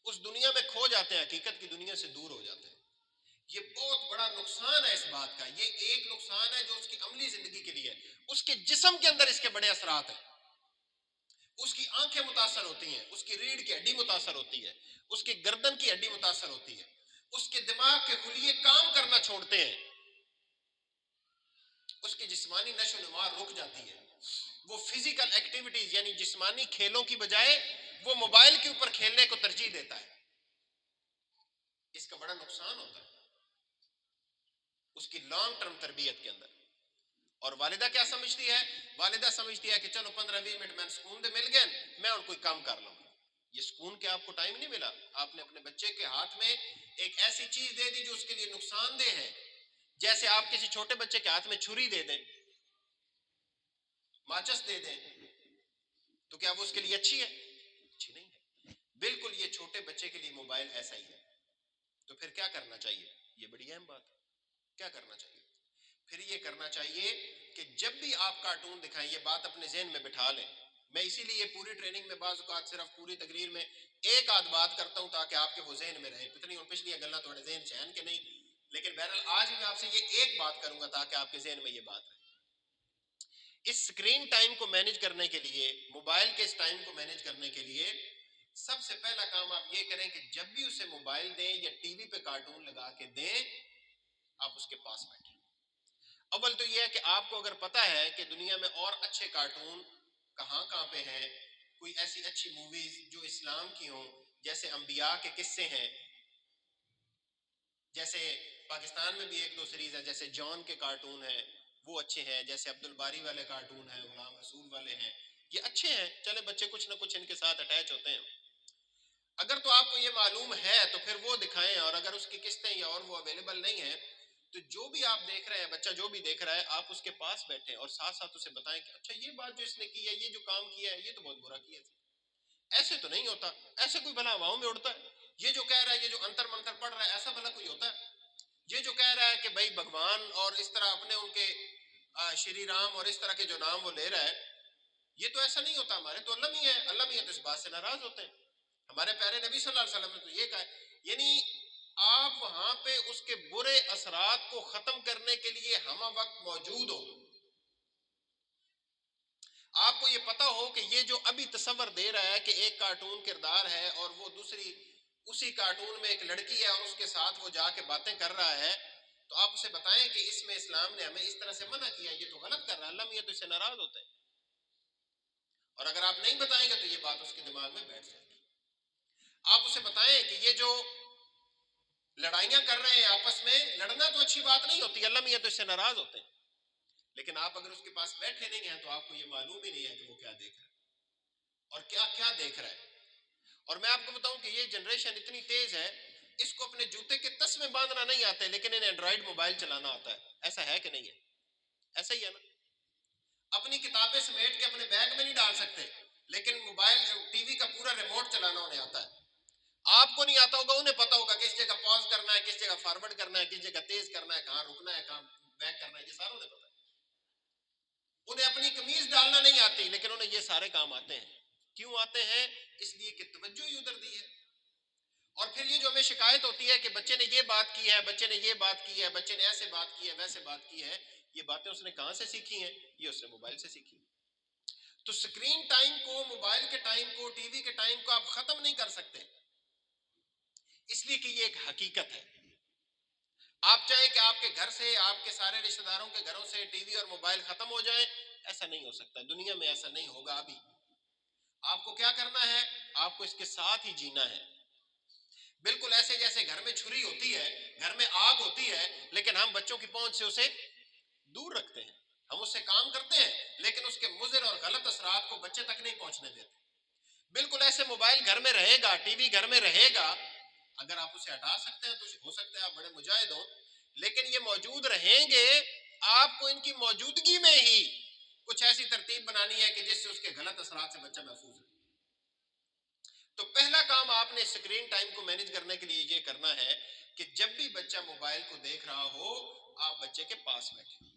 اس دنیا میں کھو جاتے ہیں، حقیقت کی دنیا سے دور ہو جاتے ہیں۔ یہ بہت بڑا نقصان ہے اس بات کا، یہ ایک نقصان ہے جو اس کی عملی زندگی کے لیے ہے۔ اس کے جسم کے اندر اس کے بڑے اثرات ہیں، اس کی آنکھیں متاثر ہوتی ہیں، اس کی ریڑھ کی ہڈی متاثر ہوتی ہے، اس کی گردن کی ہڈی متاثر ہوتی ہے، اس کے دماغ کے خلیے کام کرنا چھوڑتے ہیں، اس کی جسمانی نشو و نما رک جاتی ہے، وہ فزیکل ایکٹیویٹیز یعنی جسمانی کھیلوں کی بجائے وہ موبائل کے اوپر کھیلنے کو ترجیح دیتا ہے۔ اس کا بڑا نقصان ہوتا ہے اس کی لانگ ٹرم تربیت کے اندر۔ اور والدہ کیا سمجھتی ہے؟ والدہ سمجھتی ہے کہ چلو 15-20 منٹ میں سکون دے مل گئے، میں ان کوئی کام کر لوں۔ یہ سکون کے آپ کو ٹائم نہیں ملا، آپ نے اپنے بچے کے ہاتھ میں ایک ایسی چیز دے دی جو اس کے لیے نقصان دہ ہے، جیسے آپ کسی چھوٹے بچے کے ہاتھ میں چھری دے دیں، ماچس دے دیں، تو کیا وہ اس کے لیے اچھی ہے؟ اچھی نہیں ہے۔ بالکل یہ چھوٹے بچے کے لیے موبائل ایسا ہی ہے۔ تو پھر کیا کرنا چاہیے؟ یہ بڑی اہم بات ہے۔ کیا کرنا چاہیے؟ پھر یہ کرنا چاہیے کہ جب بھی آپ کارٹون دکھائیں، یہ بات اپنے ذہن میں بٹھا لیں. میں اسی لیے پوری ٹریننگ میں بعض اوقات صرف پوری تقریر میں ایک آدھ بات کرتا ہوں تاکہ آپ کے وہ ذہن میں رہے. پتہ نہیں ان پچھلی گلاں تھوڑے ذہن چین کے نہیں، لیکن بہرحال آج میں آپ سے یہ ایک بات کروں گا تاکہ آپ کے ذہن میں یہ بات رہے. اس سکرین ٹائم کو مینیج کرنے کے لیے، موبائل کے اس ٹائم کو مینیج کرنے کے لیے سب سے پہلا کام آپ یہ کریں کہ جب بھی اسے موبائل دیں یا ٹی وی پہ کارٹون لگا کے دیں، آپ اس کے پاس بیٹھیں. اول تو یہ ہے کہ آپ کو اگر پتا ہے کہ دنیا میں اور اچھے کارٹون کہاں کہاں پہ ہیں، کوئی ایسی اچھی موویز جو اسلام کی ہوں، جیسے انبیاء کے قصے ہیں، جیسے پاکستان میں بھی ایک دو سیریز ہے، جیسے جان کے کارٹون ہیں وہ اچھے ہیں، جیسے عبد الباری والے کارٹون ہیں، غلام رسول والے ہیں، یہ اچھے ہیں. چلے بچے کچھ نہ کچھ ان کے ساتھ اٹیچ ہوتے ہیں. اگر تو آپ کو یہ معلوم ہے تو پھر وہ دکھائیں، اور اگر اس کی قسطیں یا اور وہ اویلیبل نہیں ہیں تو جو بھی آپ دیکھ رہے ہیں، بچہ جو بھی دیکھ رہا ہے، آپ اس کے پاس بیٹھیں اور ساتھ ساتھ اسے بتائیں کہ اچھا یہ بات جو اس نے کی ہے، یہ جو کام کیا ہے، یہ تو بہت برا کیا ہے، ایسے تو نہیں ہوتا، ایسے کوئی بھلا ہواؤں میں اڑتا ہے، یہ جو کہہ رہا ہے، یہ جو انتر منتر پڑھ رہا ہے، ایسا بھلا کوئی ہوتا ہے، یہ جو کہہ رہا ہے کہ بھائی بھگوان اور اس طرح اپنے ان کے شری رام اور اس طرح کے جو نام وہ لے رہا ہے، یہ تو ایسا نہیں ہوتا، ہمارے تو اللہ ہی ہے، اللہ ہی ہے، تو اس بات سے ناراض ہوتے ہیں. ہمارے پیارے نبی صلی اللہ علیہ وسلم نے تو یہ کہا ہے. یعنی آپ وہاں پہ اس کے برے اثرات کو ختم کرنے کے لیے ہم وقت موجود ہو. آپ کو یہ پتا ہو کہ یہ جو ابھی تصور دے رہا ہے کہ ایک کارٹون کردار ہے اور وہ دوسری اسی کارٹون میں ایک لڑکی ہے اور اس کے ساتھ وہ جا کے باتیں کر رہا ہے، تو آپ اسے بتائیں کہ اس میں اسلام نے ہمیں اس طرح سے منع کیا، یہ تو غلط کر رہا ہے، اللہ میاں تو اس سے ناراض ہوتے ہیں. اور اگر آپ نہیں بتائیں گے تو یہ بات اس کے دماغ میں بیٹھ جائے گی. آپ اسے بتائیں کہ یہ جو لڑائیاں کر رہے ہیں آپس میں، لڑنا تو اچھی بات نہیں ہوتی، اللہ میاں تو اس سے ناراض ہوتے ہیں. لیکن آپ اگر اس کے پاس بیٹھے نہیں ہیں تو آپ کو یہ معلوم ہی نہیں ہے کہ وہ کیا دیکھ رہا ہے اور کیا کیا دیکھ رہا ہے. اور میں آپ کو بتاؤں کہ یہ جنریشن اتنی تیز ہے، اس کو اپنے جوتے کے تس میں باندھنا نہیں آتے، لیکن انہیں اینڈرائیڈ موبائل چلانا آتا ہے. ایسا ہے کہ نہیں ہے؟ ایسا ہی ہے نا. اپنی کتابیں سمیٹ کے اپنے بیگ میں نہیں ڈال سکتے، لیکن موبائل ٹی وی کا پورا ریموٹ چلانا انہیں آتا ہے. آپ کو نہیں آتا ہوگا، انہیں پتا ہوگا کس جگہ پاز کرنا ہے، کس جگہ فارورڈ کرنا ہے، کس جگہ تیز کرنا ہے، کہاں رکنا ہے، کہاں بیک کرنا ہے، یہ سارا انہیں پتا ہے. انہیں اپنی قمیض ڈالنا نہیں آتی، لیکن انہیں یہ سارے کام آتے ہیں. کیوں آتے ہیں؟ اس لیے کہ توجہ ہی ادھر دی ہے. اور پھر یہ جو ہمیں شکایت ہوتی ہے کہ بچے نے یہ بات کی ہے، بچے نے یہ بات کی ہے، بچے نے ایسے بات کی ہے، ویسے بات کی ہے، یہ باتیں اس نے کہاں سے سیکھی ہیں؟ یہ اس نے موبائل سے سیکھی. تو سکرین ٹائم کو، موبائل کے ٹائم کو، ٹی وی کے ٹائم کو آپ ختم نہیں کر سکتے، اس لیے کہ یہ ایک حقیقت ہے. آپ چاہیں کہ آپ کے گھر سے، آپ کے سارے رشتہ داروں کے گھروں سے ٹی وی اور موبائل ختم ہو جائیں، ایسا نہیں ہو سکتا، دنیا میں ایسا نہیں ہوگا ابھی. آپ کو کیا کرنا ہے؟ آپ کو اس کے ساتھ ہی جینا ہے. بالکل ایسے جیسے گھر میں چھری ہوتی ہے، گھر میں آگ ہوتی ہے، لیکن ہم بچوں کی پہنچ سے اسے دور رکھتے ہیں، ہم اس سے کام کرتے ہیں، لیکن اس کے مضر اور غلط اثرات کو بچے تک نہیں پہنچنے دیتے. بالکل ایسے موبائل گھر میں رہے گا، ٹی وی گھر میں رہے گا، اگر آپ اسے ہٹا سکتے ہیں تو ہو سکتا ہے آپ بڑے مجاہد ہوں، لیکن یہ موجود رہیں گے. آپ کو ان کی موجودگی میں ہی کچھ ایسی ترتیب بنانی ہے کہ جس سے اس کے غلط اثرات سے بچہ محفوظ رہے. تو پہلا کام آپ نے سکرین ٹائم کو مینیج کرنے کے لیے یہ کرنا ہے کہ جب بھی بچہ موبائل کو دیکھ رہا ہو، آپ بچے کے پاس بیٹھے،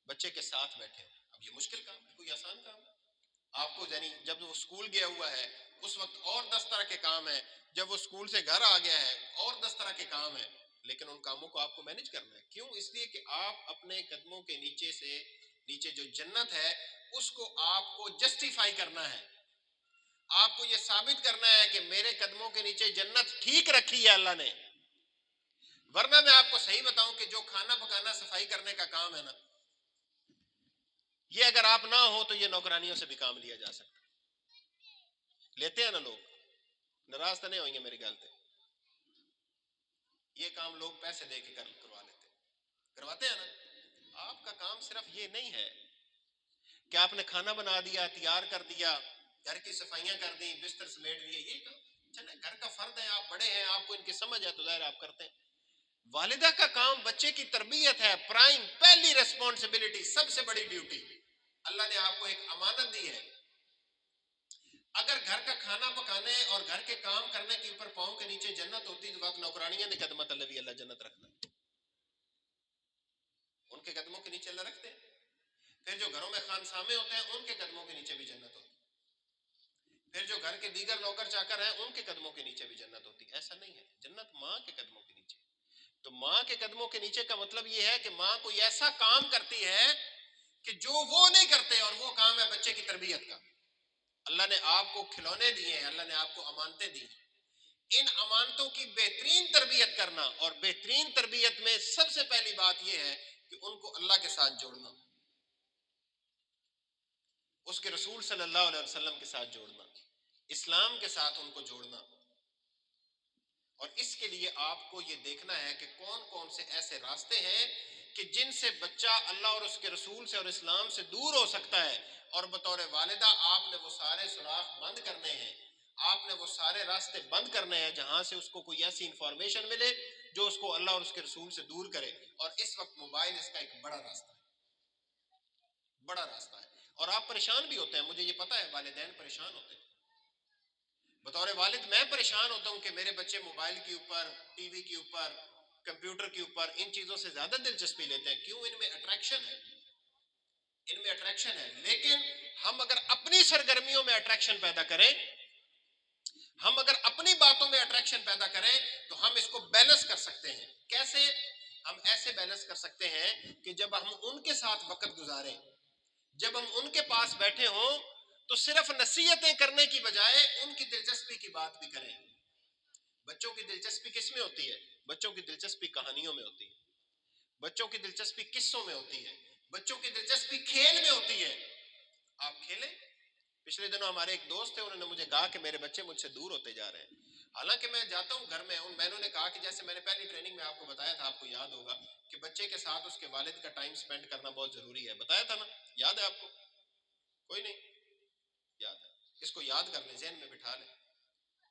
بچے کے ساتھ بیٹھے. اب یہ مشکل کام ہے، کوئی آسان کام ہے؟ آپ کو یعنی جب وہ اسکول گیا ہوا ہے اس وقت اور 10 طرح کے کام ہیں، جب وہ اسکول سے گھر آ گیا ہے اور 10 طرح کے کام ہیں، لیکن ان کاموں کو آپ کو مینیج کرنا ہے. کیوں؟ اس لیے کہ آپ اپنے قدموں کے نیچے سے نیچے جو جنت ہے اس کو آپ کو جسٹیفائی کرنا ہے. آپ کو یہ ثابت کرنا ہے کہ میرے قدموں کے نیچے جنت ٹھیک رکھی ہے اللہ نے. ورنہ میں آپ کو صحیح بتاؤں کہ جو کھانا پکانا، صفائی کرنے کا کام ہے نا، یہ اگر آپ نہ ہو تو یہ نوکرانیوں سے بھی کام لیا جا سکتا. لیتے ہیں نا لوگ، ناراض تو نہیں ہوئیں گے میری گل پہ، یہ کام لوگ پیسے دے کے کروا لیتے، کرواتے ہیں نا. آپ کا کام صرف یہ نہیں ہے کہ آپ نے کھانا بنا دیا، تیار کر دیا، گھر کی صفائیاں کر دی، بستر سمیٹ دیے، یہ کام چلے گھر کا فرد ہے، آپ بڑے ہیں، آپ کو ان کی سمجھ ہے تو ظاہر آپ کرتے ہیں. والدہ کا کام بچے کی تربیت ہے، پرائم پہلی ریسپانسبلٹی، سب سے بڑی ڈیوٹی. اللہ نے آپ کو ایک امانت دی ہے. اگر گھر کا کھانا پکانے اور گھر کے کام کرنے کے اوپر پاؤں کے نیچے جنت ہوتی تو بات نوکرانیاں نے قدمت اللہ بھی اللہ جنت رکھنا. ان کے قدموں کے نیچے اللہ رکھتے ہیں. پھر جو گھروں میں خانسامے ہوتے ہیں ان کے قدموں کے نیچے بھی جنت ہوتی ہے. پھر جو گھر کے دیگر نوکر چاکر ہیں ان کے قدموں کے نیچے بھی جنت ہوتی ہے. ایسا نہیں ہے, جنت ماں کے قدموں کے نیچے. تو ماں کے قدموں کے نیچے کا مطلب یہ ہے کہ ماں کوئی ایسا کام کرتی ہے کہ جو وہ نہیں کرتے, اور وہ کام ہے بچے کی تربیت کا. اللہ نے آپ کو کھلونے دیے ہیں, اللہ نے آپ کو امانتیں دی, ان امانتوں کی بہترین تربیت کرنا, اور بہترین تربیت میں سب سے پہلی بات یہ ہے کہ ان کو اللہ کے ساتھ جوڑنا, اس کے رسول صلی اللہ علیہ وسلم کے ساتھ جوڑنا, اسلام کے ساتھ ان کو جوڑنا. اور اس کے لیے آپ کو یہ دیکھنا ہے کہ کون کون سے ایسے راستے ہیں کہ جن سے بچہ اللہ اور اس کے رسول سے اور اسلام سے دور ہو سکتا ہے, اور بطور والدہ آپ نے وہ سارے سوراخ بند کرنے ہیں, آپ نے وہ سارے راستے بند کرنے ہیں جہاں سے اس کو کوئی ایسی انفارمیشن ملے جو اس کو اللہ اور اس کے رسول سے دور کرے. اور اس وقت موبائل اس کا ایک بڑا راستہ ہے, بڑا راستہ ہے. اور آپ پریشان بھی ہوتے ہیں, مجھے یہ پتا ہے والدین پریشان ہوتے ہیں. بطور والد میں پریشان ہوتا ہوں کہ میرے بچے موبائل کے اوپر, ٹی وی کے اوپر, کمپیوٹر کے اوپر ان چیزوں سے زیادہ دلچسپی لیتے ہیں. کیوں؟ ان میں اٹریکشن ہے, ان میں اٹریکشن ہے. لیکن ہم اگر اپنی سرگرمیوں میں اٹریکشن پیدا کریں, ہم اگر اپنی باتوں میں اٹریکشن پیدا کریں تو ہم اس کو بیلنس کر سکتے ہیں. کیسے؟ ہم ایسے بیلنس کر سکتے ہیں کہ جب ہم ان کے ساتھ وقت گزاریں, جب ہم ان کے پاس بیٹھے ہوں تو صرف نصیحتیں کرنے کی بجائے ان کی دلچسپی کی بات بھی کریں. بچوں کی دلچسپی کس میں ہوتی ہے؟ بچوں کی دلچسپی کہانیوں میں ہوتی ہے, بچوں کی دلچسپی قصوں میں ہوتی ہے, بچوں کی دلچسپی کھیل میں ہوتی ہے. آپ کھیلیں. پچھلے دنوں ہمارے ایک دوست تھے, انہوں نے مجھے کہا کہ میرے بچے مجھ سے دور ہوتے جا رہے ہیں. حالانکہ میں جاتا ہوں گھر میں, ان بہنوں نے کہا کہ جیسے میں نے پہلی ٹریننگ میں آپ کو بتایا تھا, آپ کو یاد ہوگا کہ بچے کے ساتھ اس کے والد کا ٹائم سپینڈ کرنا بہت ضروری ہے. بتایا تھا نا, یاد ہے آپ کو؟ کوئی نہیں یاد ہے؟ اس کو یاد کر لیں, ذہن میں بٹھا لیں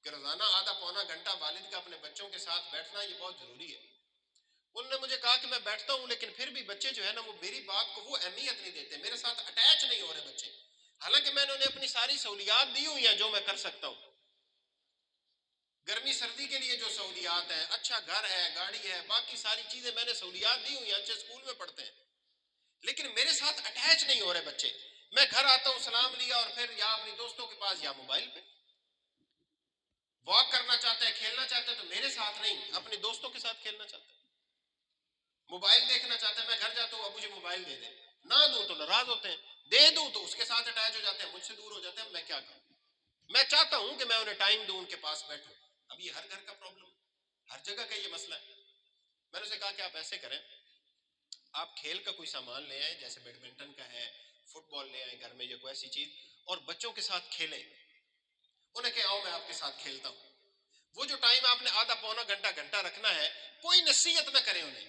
کہ روزانہ آدھا پونا گھنٹہ والد کا اپنے بچوں کے ساتھ بیٹھنا یہ بہت ضروری ہے. انہوں نے مجھے کہا کہ میں بیٹھتا ہوں لیکن پھر بھی بچے جو ہے نا وہ میری بات کو وہ اہمیت نہیں دیتے, میرے ساتھ اٹیچ نہیں ہو رہے بچے. حالانکہ میں نے انہیں اپنی ساری سہولیات دی ہوئی ہیں جو میں کر سکتا ہوں. گرمی سردی کے لیے جو سہولیات ہیں, اچھا گھر ہے, گاڑی ہے, باقی ساری چیزیں میں نے سہولیات دی ہوئی ہیں, اچھے اسکول میں پڑھتے ہیں, لیکن میرے ساتھ اٹیچ نہیں ہو رہے بچے. میں گھر آتا ہوں, سلام لیا, اور پھر یا اپنی دوستوں کے پاس یا موبائل پہ. واک کرنا چاہتے ہیں, کھیلنا چاہتے ہیں تو میرے ساتھ نہیں, اپنے دوستوں کے ساتھ کھیلنا چاہتے ہیں. موبائل دیکھنا چاہتے ہیں, میں گھر جاتا ہوں, اب مجھے موبائل دے دیں, نہ دوں تو ناراض ہوتے ہیں, دے دوں تو اس کے ساتھ اٹیچ ہو جاتے ہیں, مجھ سے دور ہو جاتے ہیں. میں کیا کروں؟ میں چاہتا ہوں کہ میں انہیں ٹائم دوں, ان کے پاس بیٹھوں. اب یہ ہر گھر کا پرابلم, ہر جگہ کا یہ مسئلہ ہے. میں نے اسے کہا کہ آپ ایسے کریں, آپ کھیل کا کوئی سامان لے آئیں, جیسے بیڈمنٹن کا ہے, فٹ بال لے آئیں گھر میں یا کوئی ایسی چیز, اور بچوں کے ساتھ کھیلیں. انہیں کہ آؤ میں آپ کے ساتھ کھیلتا ہوں. وہ جو ٹائم آپ نے آدھا پونا گھنٹہ رکھنا ہے, کوئی نصیحت نہ کریں انہیں,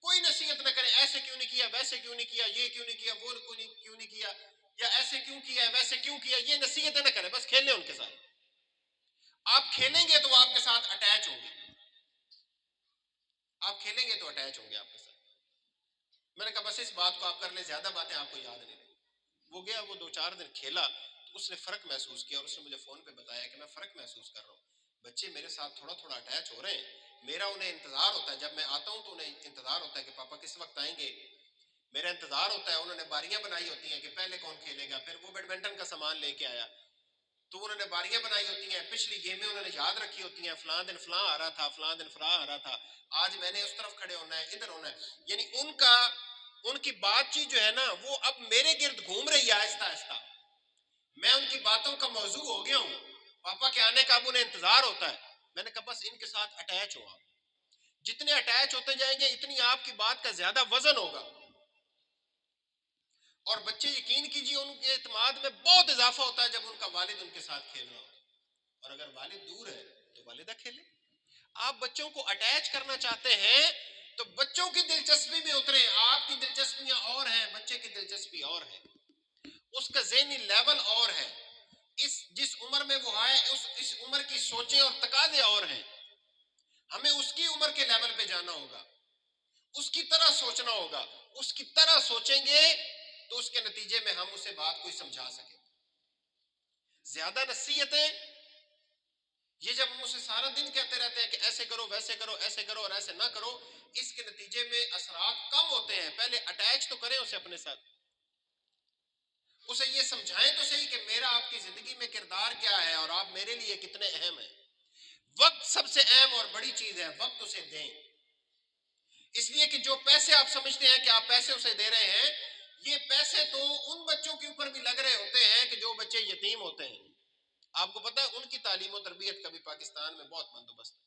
کوئی نصیحت نہ کریں, ایسے کیوں نہیں کیا, ویسے کیوں نہیں کیا, یہ کیوں نہیں کیا, وہ کیوں نہیں کیا, یا ایسے کیوں کیا, ویسے کیوں کیا, یہ نصیحتیں نہ کریں, بس کھیلیں ان کے ساتھ. آپ کھیلیں گے تو وہ آپ کے ساتھ اٹیچ ہوں گے, آپ کھیلیں گے تو اٹیچ ہوں گے آپ کے ساتھ. میں نے کہا بس اس بات کو آپ کر لیں, زیادہ باتیں آپ کو یاد نہیں رہیں. وہ گیا, وہ 2-4 دن کھیلا تو اس نے فرق محسوس کیا, اور اس نے مجھے فون پہ بتایا کہ میں فرق محسوس کر رہا ہوں, بچے میرے ساتھ تھوڑا تھوڑا اٹیچ ہو رہے ہیں. میرا انہیں انتظار ہوتا ہے, جب میں آتا ہوں تو انہیں انتظار ہوتا ہے کہ پاپا کس وقت آئیں گے. میرا انتظار ہوتا ہے, انہوں نے باریاں بنائی ہوتی ہیں کہ پہلے کون کھیلے گا. پھر وہ بیڈمنٹن کا سامان لے کے آیا تو انہوں نے باریاں بنائی ہوتی ہیں, پچھلی گیمیں انہوں نے یاد رکھی ہوتی ہیں, فلاں دن فلاں آ رہا تھا, فلاں دن فلاں آ رہا تھا, آج میں نے اس طرف کھڑے ہونا ہے, ادھر ہونا ہے. یعنی ان کی بات چیت جو ہے نا وہ اب میرے گرد گھوم رہی ہے آہستہ آہستہ. میں ان کی باتوں کا موضوع ہو گیا ہوں, پاپا کے آنے کا اب انہیں انتظار ہوتا ہے. میں نے کہا بس ان کے ساتھ اٹیچ ہو آپ, جتنے اٹیچ ہوتے جائیں گے اتنی آپ کی بات کا زیادہ وزن ہوگا. اور بچے یقین کیجیے ان کے اعتماد میں بہت اضافہ ہوتا ہے جب ان کا والد ان کے ساتھ کھیل رہا ہوتا ہے. اور اگر والد دور ہے تو والدہ کھیلے. آپ بچوں کو اٹیچ کرنا چاہتے ہیں تو بچوں کی دلچسپی میں اتریں. آپ کی دلچسپیاں اور ہیں, بچے کی دلچسپی اور ہے, اس کا ذہنی لیول اور ہے, جس عمر میں وہ آئے اس عمر کی سوچیں اور تقاضے اور ہیں. ہمیں اس کی عمر کے لیول پہ جانا ہوگا, اس کی طرح سوچنا ہوگا. اس کی طرح سوچیں گے تو اس کے نتیجے میں ہم اسے بات کوئی سمجھا سکیں. زیادہ نصیحتیں یہ جب ہم اسے سارا دن کہتے رہتے ہیں کہ ایسے کرو ویسے کرو ایسے کرو اور ایسے نہ کرو، اس کے نتیجے میں اثرات کم ہوتے ہیں. پہلے اٹیچ تو کریں اسے اپنے ساتھ، اسے یہ سمجھائیں تو صحیح کہ میرا آپ کی زندگی میں کردار کیا ہے اور آپ میرے لیے کتنے اہم ہیں. وقت سب سے اہم اور بڑی چیز ہے، وقت اسے دیں. اس لیے کہ جو پیسے آپ سمجھتے ہیں کہ آپ پیسے اسے دے رہے ہیں، یہ پیسے تو ان بچوں کے اوپر بھی لگ رہے ہوتے ہیں کہ جو بچے یتیم ہوتے ہیں. آپ کو پتا ہے ان کی تعلیم و تربیت کا بھی پاکستان میں بہت بندوبست ہے.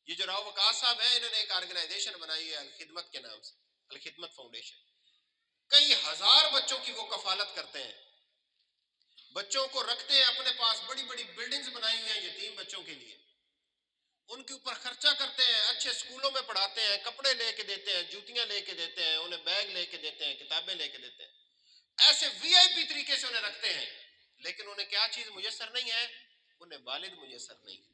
یہ جو راؤ وقاص صاحب ہیں، انہوں نے ایک آرگنائزیشن بنائی ہے الخدمت کے نام سے، الخدمت فاؤنڈیشن. کئی ہزار بچوں کی وہ کفالت کرتے ہیں، بچوں کو رکھتے ہیں اپنے پاس، بڑی بڑی بلڈنگز بنائی ہوئی ہیں یتیم بچوں کے لیے، ان کے اوپر خرچہ کرتے ہیں، اچھے اسکولوں میں پڑھاتے ہیں، کپڑے لے کے دیتے ہیں، جوتیاں لے کے دیتے ہیں، انہیں بیگ لے کے دیتے ہیں، کتابیں لے کے دیتے ہیں، ایسے وی آئی پی طریقے سے انہیں رکھتے ہیں. لیکن انہیں کیا چیز میسر نہیں ہے؟ انہیں والد میسر نہیں ہے،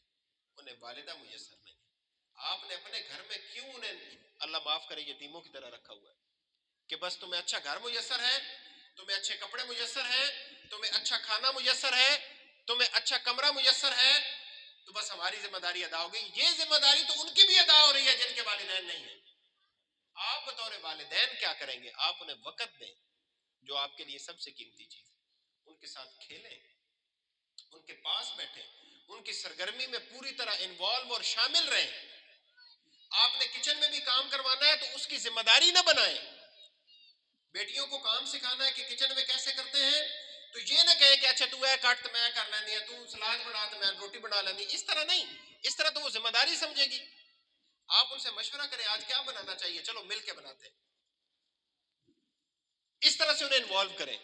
انہیں والدہ میسر نہیں ہے. آپ نے اپنے گھر میں کیوں انہیں اللہ معاف کرے یتیموں کی طرح رکھا ہوا ہے کہ بس تمہیں اچھا گھر میسر ہے، تمہیں اچھے کپڑے میسر ہیں، تمہیں اچھا کھانا میسر ہے، تمہیں اچھا کمرہ میسر ہے، تو بس ہماری ذمہ داری ادا ہو گئی. یہ ذمہ داری تو ان کی بھی ادا ہو رہی ہے جن کے والدین نہیں ہیں. آپ بطور والدین کیا کریں گے؟ آپ انہیں وقت دیں، جو آپ کے لیے سب سے قیمتی چیز. ان کے ساتھ کھیلیں، ان کے پاس بیٹھیں، ان کی سرگرمی میں پوری طرح انوالو اور شامل رہیں. آپ نے کچن میں بھی کام کروانا ہے تو اس کی ذمہ داری نہ بنائیں. بیٹیوں کو کام سکھانا ہے کہ کچن میں کیسے کرتے ہیں، تو یہ نہ کہیں کہ اچھا تو ہے کاٹ تو میں کر لینی ہے، تو سلاد بنا تو میں روٹی بنا لینی. اس طرح نہیں، اس طرح تو وہ ذمہ داری سمجھے گی. آپ ان سے مشورہ کریں آج کیا بنانا چاہیے، چلو مل کے بناتے ہیں. اس طرح سے انہیں انوالو کریں.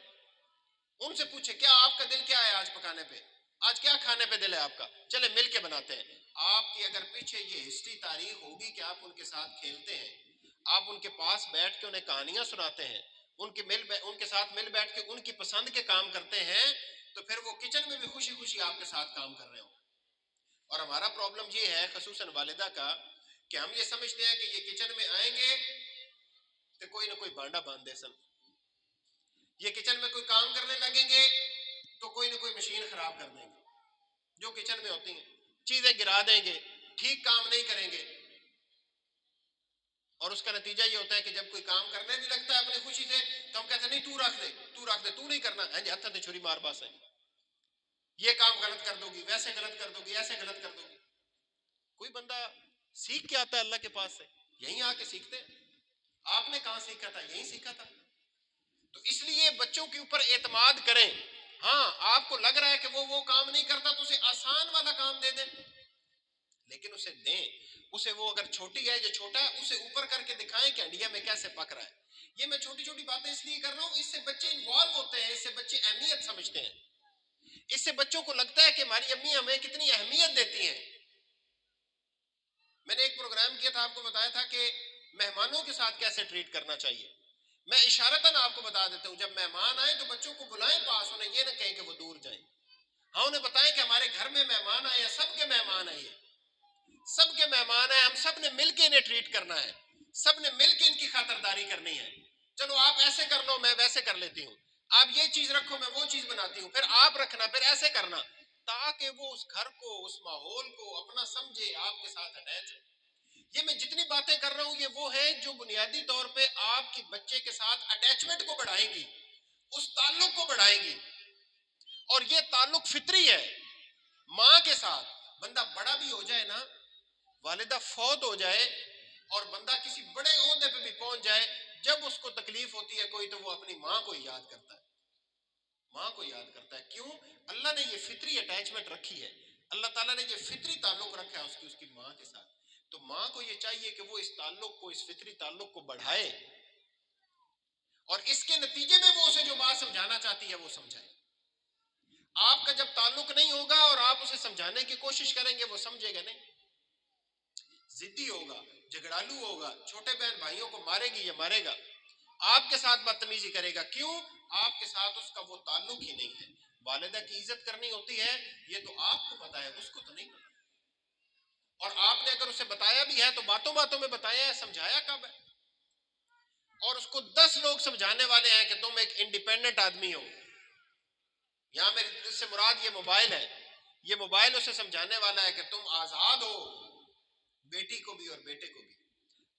ان سے پوچھیں کیا آپ کا دل کیا ہے آج پکانے پہ، آج کیا کھانے پہ دل ہے آپ کا، چلے مل کے بناتے ہیں. آپ کی اگر پیچھے یہ ہسٹری تاریخ ہوگی کہ آپ ان کے ساتھ کھیلتے ہیں، آپ ان کے پاس بیٹھ کے انہیں کہانیاں سناتے ہیں، ان کے ساتھ مل بیٹھ کے ان کی پسند کے کام کرتے ہیں، تو پھر وہ کچن میں بھی خوشی خوشی آپ کے ساتھ کام کر رہے ہوں. اور ہمارا پرابلم یہ ہے خصوصاً والدہ کا کہ ہم یہ سمجھتے ہیں کہ یہ کچن میں آئیں گے تو کوئی نہ کوئی بانڈا باندھ دے. سن یہ کچن میں کوئی کام کرنے لگیں گے تو کوئی نہ کوئی مشین خراب کر دیں گے، جو کچن میں ہوتی ہیں چیزیں گرا دیں گے، ٹھیک کام نہیں کریں گے. اور اس کا نتیجہ یہ ہوتا ہے کہ جب کوئی کام کرنے بھی لگتا ہے اپنی خوشی سے تو ہم کہتے ہیں نہیں تو رکھ دے، تو رکھ دے، تو نہیں کرنا ہے جی، ہتھا تے چھری مار پاس ہے، یہ کام غلط کر دو گی، ویسے غلط کر دو گی، ایسے غلط کر دو گی. کوئی بندہ سیکھ کے آتا ہے اللہ کے پاس سے، یہیں آ کے سیکھتے ہیں. آپ نے کہاں سیکھا تھا؟ یہیں سیکھا تھا. تو اس لیے بچوں کے اوپر اعتماد کریں. ہاں آپ کو لگ رہا ہے کہ وہ کام نہیں کرتا تو اسے آسان والا کام دے دیں، لیکن اسے دیں. اسے وہ اگر چھوٹی ہے یا چھوٹا ہے اسے اوپر کر کے دکھائیں کہ انڈیا میں کیسے پک رہا ہے. یہ میں چھوٹی چھوٹی باتیں اس لیے کر رہا ہوں، اس سے بچے انوالو ہوتے ہیں، اس سے بچے اہمیت سمجھتے ہیں، اس سے بچوں کو لگتا ہے کہ ہماری امی ہمیں کتنی اہمیت دیتی ہیں. میں نے ایک پروگرام کیا تھا، آپ کو بتایا تھا کہ مہمانوں کے ساتھ کیسے ٹریٹ کرنا چاہیے. میں اشارتاً آپ کو بتا دیتا ہوں، جب مہمان آئے تو بچوں کو بلائیں پاس، انہیں یہ نہ کہیں کہ وہ دور جائیں. ہاں انہیں بتائیں کہ ہمارے گھر میں مہمان آئے ہیں، سب کے مہمان آئے ہیں، سب کے مہمان ہیں، ہم سب نے مل کے انہیں ٹریٹ کرنا ہے، سب نے مل کے ان کی خاطرداری کرنی ہے. چلو آپ ایسے کر لو میں ویسے کر لیتی ہوں، آپ یہ چیز رکھو میں وہ چیز بناتی ہوں، پھر آپ رکھنا، پھر ایسے کرنا، تاکہ وہ اس گھر کو اس ماحول کو اپنا سمجھے، آپ کے ساتھ اٹیچ ہو. یہ میں جتنی باتیں کر رہا ہوں یہ وہ ہیں جو بنیادی طور پہ آپ کی بچے کے ساتھ اٹیچمنٹ کو بڑھائیں گی، اس تعلق کو بڑھائیں گی. اور یہ تعلق فطری ہے ماں کے ساتھ. بندہ بڑا بھی ہو جائے نا، والدہ فوت ہو جائے اور بندہ کسی بڑے عہدے پہ بھی پہنچ جائے، جب اس کو تکلیف ہوتی ہے کوئی تو وہ اپنی ماں کو یاد کرتا ہے، ماں کو یاد کرتا ہے. کیوں؟ اللہ نے یہ فطری اٹیچمنٹ رکھی ہے، اللہ تعالیٰ نے یہ فطری تعلق رکھا ہے اس کی ماں کے ساتھ. تو ماں کو یہ چاہیے کہ وہ اس تعلق کو، اس فطری تعلق کو بڑھائے، اور اس کے نتیجے میں وہ اسے جو بات سمجھانا چاہتی ہے وہ سمجھائے. آپ کا جب تعلق نہیں ہوگا اور آپ اسے سمجھانے کی کوشش کریں گے وہ سمجھے گا نہیں، ضدی ہوگا، جھگڑالو ہوگا، چھوٹے بہن بھائیوں کو مارے گی یا مارے گا، آپ کے ساتھ بدتمیزی کرے گا. کیوں؟ آپ کے ساتھ اس کا وہ تعلق ہی نہیں ہے. والدہ کی عزت کرنی ہوتی ہے، یہ تو آپ کو پتا ہے، اس کو تو نہیں پتا. اور آپ نے اگر اسے بتایا بھی ہے تو باتوں باتوں میں بتایا ہے، سمجھایا کب ہے؟ اور اس کو 10 لوگ سمجھانے والے ہیں کہ تم ایک انڈیپینڈنٹ آدمی ہو. یہاں میرے دل سے مراد یہ موبائل ہے. یہ موبائل اسے سمجھانے والا ہے کہ تم آزاد ہو، بیٹی کو بھی اور بیٹے کو بھی۔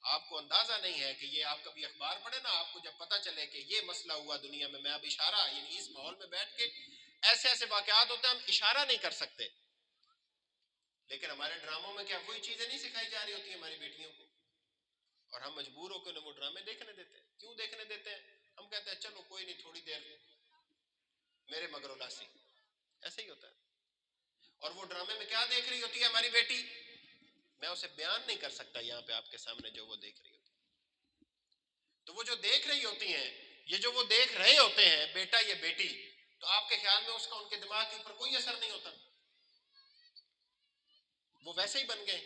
آپ کو اندازہ نہیں ہے کہ یہ آپ کبھی اخبار پڑھے نا، آپ کو جب پتہ چلے کہ یہ مسئلہ ہوا دنیا میں اب اشارہ، یعنی اس ماحول میں بیٹھ کے ایسے ایسے واقعات ہوتے ہیں ہم اشارہ نہیں کر سکتے، لیکن ہمارے ڈراموں میں کیا وہی چیزیں نہیں سکھائی جا رہی ہوتی ہیں ہماری بیٹیوں کو، اور ہم مجبور ہو کے انہیں وہ ڈرامے دیکھنے دیتے ہیں۔ کیوں دیکھنے دیتے ہیں؟ ہم کہتے ہیں چلو کوئی نہیں، تھوڑی دیر میرے مگر الاسی، ایسے ہی ہوتا ہے۔ اور وہ ڈرامے میں کیا دیکھ رہی ہوتی ہے ہماری بیٹی، میں اسے بیان نہیں کر سکتا یہاں پہ آپ کے سامنے جو وہ دیکھ رہی ہوتی ہے۔ تو وہ جو دیکھ رہی ہوتی ہیں، یہ جو وہ دیکھ رہے ہوتے ہیں بیٹا یا بیٹی، تو آپ کے خیال میں اس کا ان کے دماغ کے اوپر کوئی اثر نہیں ہوتا؟ وہ ویسے ہی بن گئے؟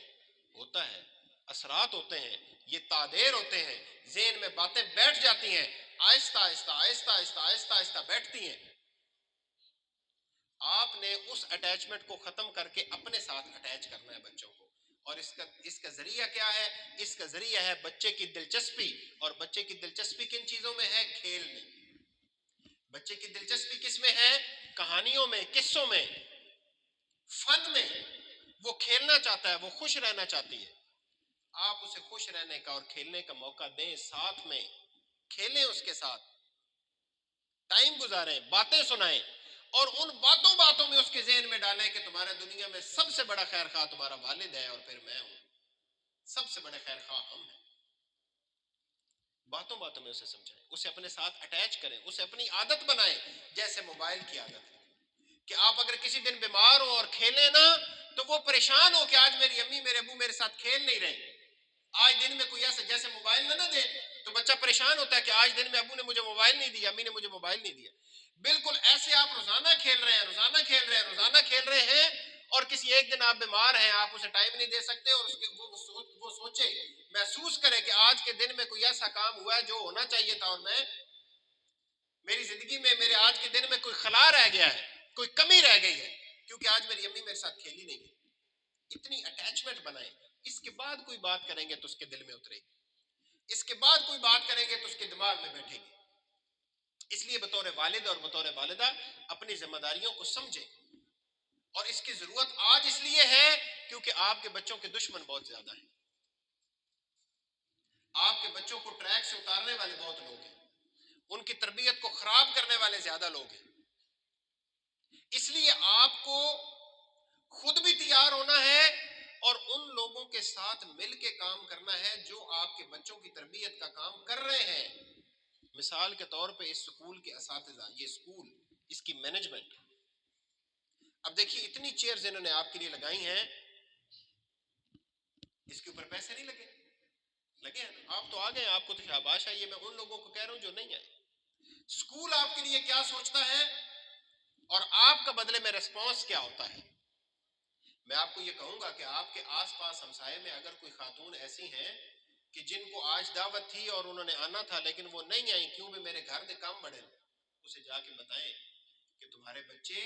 ہوتا ہے، اثرات ہوتے ہیں، یہ تادیر ہوتے ہیں، ذہن میں باتیں بیٹھ جاتی ہیں، آہستہ آہستہ آہستہ آہستہ آہستہ آہستہ بیٹھتی ہیں۔ آپ نے اس اٹیچمنٹ کو ختم کر کے اپنے ساتھ اٹیچ کرنا ہے بچوں کو، اور اس کا ذریعہ کیا ہے؟ اس کا ذریعہ ہے بچے کی دلچسپی، اور بچے کی دلچسپی کن چیزوں میں ہے؟ کھیل میں۔ بچے کی دلچسپی کس میں ہے؟ کہانیوں میں، قصوں میں، فن میں۔ وہ کھیلنا چاہتا ہے، وہ خوش رہنا چاہتی ہے، آپ اسے خوش رہنے کا اور کھیلنے کا موقع دیں، ساتھ میں کھیلیں، اس کے ساتھ ٹائم گزاریں، باتیں سنائیں، اور ان باتوں میں اس کے ذہن میں ڈالیں کہ تمہارے دنیا میں سب سے بڑا خیر خواہ تمہارا والد ہے اور پھر میں ہوں، سب سے بڑے خیر خواہ ہم ہیں۔ باتوں میں اسے سمجھائیں، اسے اپنے ساتھ اٹیچ کریں، اسے اپنی عادت بنائیں، جیسے موبائل کی عادت ہے کہ آپ اگر کسی دن بیمار ہو اور کھیلیں نا، تو وہ پریشان ہو کہ آج میری امی میرے ابو میرے ساتھ کھیل نہیں رہے۔ آج دن میں کوئی ایسا، جیسے موبائل نہ دے تو بچہ پریشان ہوتا ہے کہ آج دن میں ابو نے مجھے موبائل نہیں دیا، امی نے مجھے موبائل نہیں دیا۔ بالکل ایسے آپ روزانہ کھیل رہے ہیں، روزانہ کھیل رہے ہیں، روزانہ کھیل رہے ہیں، اور کسی ایک دن آپ بیمار ہیں، آپ اسے ٹائم نہیں دے سکتے، اور وہ سوچے، محسوس کرے کہ آج کے دن میں کوئی ایسا کام ہوا ہے جو ہونا چاہیے تھا، اور میری زندگی میں میرے آج کے دن میں کوئی خلا رہ گیا ہے، کوئی کمی رہ گئی ہے، کیونکہ آج میری امی میرے ساتھ کھیلی نہیں گئی۔ اتنی اٹیچمنٹ بنائیں، اس کے بعد کوئی بات کریں گے تو اس کے دل میں اترے گی، اس کے بعد کوئی بات کریں گے تو اس کے دماغ میں بیٹھے گی۔ اس لیے بطور والد اور بطور والدہ اپنی ذمہ داریوں کو سمجھیں، اور اس کی ضرورت آج اس لیے ہے کیونکہ آپ کے بچوں کے دشمن بہت زیادہ ہیں، آپ کے بچوں کو ٹریک سے اتارنے والے بہت لوگ ہیں، ان کی تربیت کو خراب کرنے والے زیادہ لوگ ہیں۔ اس لیے آپ کو خود بھی تیار ہونا ہے اور ان لوگوں کے ساتھ مل کے کام کرنا ہے جو آپ کے بچوں کی تربیت کا کام کر رہے ہیں۔ مثال کے طور پہ اس سکول کے اساتذہ، یہ سکول، اس کی مینجمنٹ، اب دیکھیے اتنی چیئرز انہوں نے آپ کے لیے لگائی ہیں، اس کے اوپر پیسے نہیں لگے؟ لگے ہیں نا؟ آپ تو آ گئے، آپ کو تو شاباش ہے، یہ میں ان لوگوں کو کہہ رہا ہوں جو نہیں آئے۔ سکول آپ کے لیے کیا سوچتا ہے اور آپ کا بدلے میں ریسپانس کیا ہوتا ہے؟ میں آپ کو یہ کہوں گا کہ آپ کے آس پاس ہمسائے میں اگر کوئی خاتون ایسی ہیں کہ جن کو آج دعوت تھی اور انہوں نے آنا تھا لیکن وہ نہیں آئیں، کیوں بھی میرے گھر دے کام بڑھے، اسے جا کے بتائیں کہ تمہارے بچے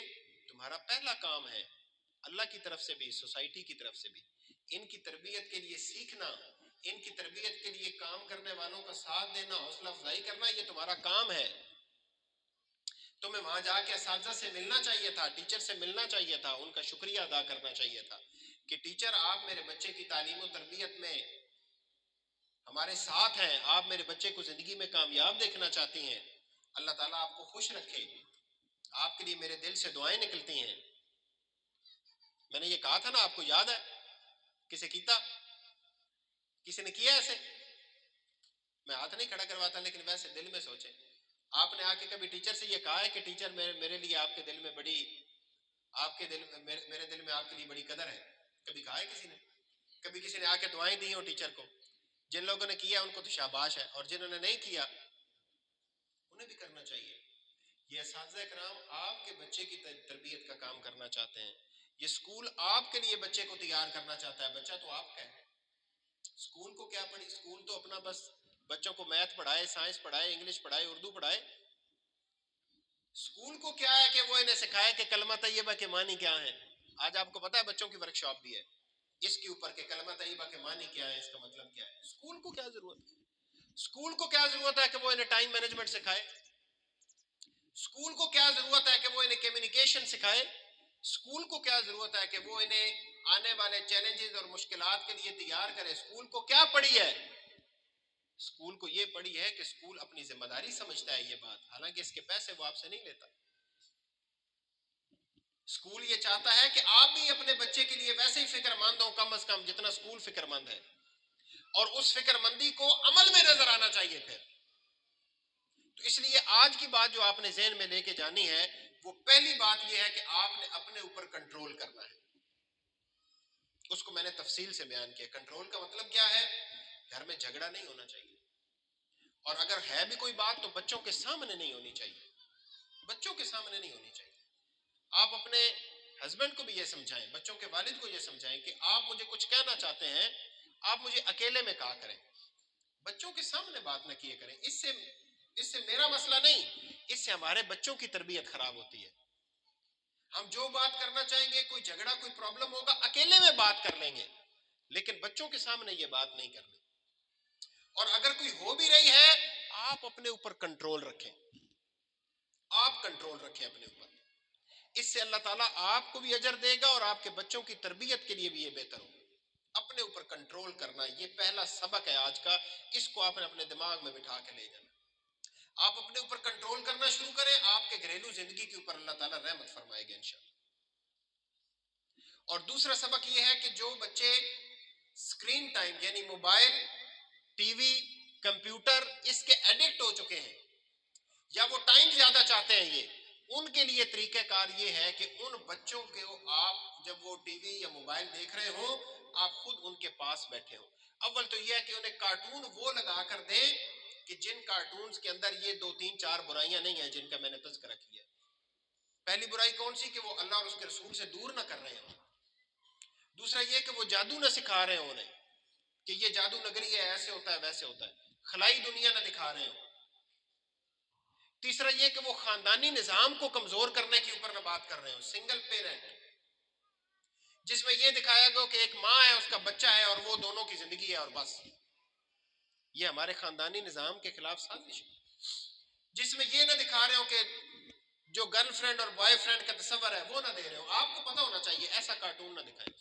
تمہارا پہلا کام ہے، اللہ کی طرف سے بھی، سوسائٹی کی طرف سے بھی، ان کی تربیت کے لیے سیکھنا، ان کی تربیت کے لیے کام کرنے والوں کا ساتھ دینا، حوصلہ افزائی کرنا، یہ تمہارا کام ہے۔ تمہیں وہاں جا کے اساتذہ سے ملنا چاہیے تھا، ٹیچر سے ملنا چاہیے تھا، ان کا شکریہ ادا کرنا چاہیے تھا کہ ٹیچر آپ میرے بچے کی تعلیم و تربیت میں ہمارے ساتھ ہیں، آپ میرے بچے کو زندگی میں کامیاب دیکھنا چاہتی ہیں، اللہ تعالیٰ آپ کو خوش رکھے، آپ کے لیے میرے دل سے دعائیں نکلتی ہیں۔ میں نے یہ کہا تھا نا، آپ کو یاد ہے؟ کسے کیتا؟ کسی نے کیا ایسے؟ میں ہاتھ نہیں کھڑا کرواتا، لیکن ویسے دل میں سوچیں، آپ نے آ کے کبھی ٹیچر سے یہ کہا ہے کہ ٹیچر میرے لیے آپ کے دل میں بڑی، آپ کے دل میں، میرے دل میں آپ کے لیے بڑی قدر ہے؟ کبھی کہا ہے کسی نے؟ کبھی کسی نے آ کے دعائیں دی ہوں ٹیچر کو؟ جن لوگوں نے کیا ان کو تو شاباش ہے، اور جنہوں نے نہیں کیا انہیں بھی کرنا چاہیے۔ یہ اساتذہ کرام آپ کے بچے کی تربیت کا کام کرنا چاہتے ہیں، یہ اسکول آپ کے لیے بچے کو تیار کرنا چاہتا ہے، بچہ تو آپ کا ہے۔ اسکول کو کیا پڑھی؟ اسکول تو اپنا بس بچوں کو میتھ پڑھائے، سائنس پڑھائے، انگلش پڑھائے، اردو پڑھائے۔ اسکول کو کیا ہے کہ وہ انہیں سکھائے کہ کلمہ طیبہ کے معنی کیا ہیں۔ آج آپ کو پتا ہے بچوں کی ورک شاپ بھی ہے اس کے اوپر کہ کلمہ طیبہ کے معنی کیا ہے، اس کا مطلب کیا ہے۔ اسکول کو کیا ضرورت ہے؟ اسکول کو کیا ضرورت ہے کہ وہ انہیں ٹائم مینجمنٹ سکھائے؟ اسکول کو کیا ضرورت ہے کہ وہ انہیں کمیونیکیشن سکھائے؟ اسکول کو کیا ضرورت ہے کہ وہ انہیں آنے والے چیلنجز اور مشکلات کے لیے تیار کرے؟ اسکول کو کیا پڑھی ہے؟ اسکول کو یہ پڑھی ہے کہ اسکول اپنی ذمہ داری سمجھتا ہے یہ بات، حالانکہ اس کے پیسے وہ آپ سے نہیں لیتا۔ اسکول یہ چاہتا ہے کہ آپ بھی اپنے بچے کے لیے ویسے ہی فکر مند ہو کم از کم جتنا اسکول فکر مند ہے، اور اس فکر مندی کو عمل میں نظر آنا چاہیے پھر۔ تو اس لیے آج کی بات جو آپ نے ذہن میں لے کے جانی ہے، وہ پہلی بات یہ ہے کہ آپ نے اپنے اوپر کنٹرول کرنا ہے۔ اس کو میں نے تفصیل سے بیان کیا۔ کنٹرول کا مطلب کیا ہے؟ گھر میں جھگڑا نہیں ہونا چاہیے، اور اگر ہے بھی کوئی بات تو بچوں کے سامنے نہیں ہونی چاہیے، بچوں کے سامنے نہیں ہونی چاہیے۔ آپ اپنے ہسبینڈ کو بھی یہ سمجھائیں، بچوں کے والد کو یہ سمجھائیں کہ آپ مجھے کچھ کہنا چاہتے ہیں، آپ مجھے اکیلے میں کہا کریں، بچوں کے سامنے بات نہ کیے کریں۔ اس سے میرا مسئلہ نہیں، اس سے ہمارے بچوں کی تربیت خراب ہوتی ہے۔ ہم جو بات کرنا چاہیں گے، کوئی جھگڑا کوئی پرابلم ہوگا، اکیلے میں بات کر لیں گے، لیکن بچوں کے سامنے یہ بات نہیں کرنی۔ اور اگر کوئی ہو بھی رہی ہے، آپ اپنے اوپر کنٹرول رکھیں، آپ کنٹرول رکھیں اپنے اوپر۔ اس سے اللہ تعالیٰ آپ کو بھی اجر دے گا اور آپ کے بچوں کی تربیت کے لیے بھی یہ بہتر ہوگا۔ اپنے اوپر کنٹرول کرنا، یہ پہلا سبق ہے آج کا، اس کو آپ نے اپنے دماغ میں بٹھا کے لے جانا۔ آپ اپنے اوپر کنٹرول کرنا شروع کریں، آپ کے گھریلو زندگی کے اوپر اللہ تعالیٰ رحمت فرمائے گا انشاءاللہ۔ اور دوسرا سبق یہ ہے کہ جو بچے اسکرین ٹائم یعنی موبائل، ٹی وی، کمپیوٹر اس کے ایڈکٹ ہو چکے ہیں، یا وہ ٹائم زیادہ چاہتے ہیں، یہ ان کے لیے طریقہ کار یہ ہے کہ ان بچوں کو آپ جب وہ ٹی وی یا موبائل دیکھ رہے ہوں، آپ خود ان کے پاس بیٹھے ہوں۔ اول تو یہ ہے کہ انہیں کارٹون وہ لگا کر دیں کہ جن کارٹونز کے اندر یہ 2 3 4 برائیاں نہیں ہیں جن کا میں نے تذکرہ کیا۔ پہلی برائی کون سی؟ کہ وہ اللہ اور اس کے رسول سے دور نہ کر رہے ہیں۔ دوسرا یہ کہ وہ جادو نہ سکھا رہے ہیں انہیں کہ یہ جادو نگری ہے، ایسے ہوتا ہے ویسے ہوتا ہے، خلائی دنیا نہ دکھا رہے ہوں۔ تیسرا یہ کہ وہ خاندانی نظام کو کمزور کرنے کے اوپر نہ بات کر رہے ہوں، سنگل پیرنٹ، جس میں یہ دکھایا گیا کہ ایک ماں ہے، اس کا بچہ ہے، اور وہ دونوں کی زندگی ہے اور بس۔ یہ ہمارے خاندانی نظام کے خلاف سازش ہے۔ جس میں یہ نہ دکھا رہے ہو کہ جو گرل فرینڈ اور بوائے فرینڈ کا تصور ہے وہ نہ دے رہے ہو، آپ کو پتہ ہونا چاہیے ایسا کارٹون نہ دکھائیں۔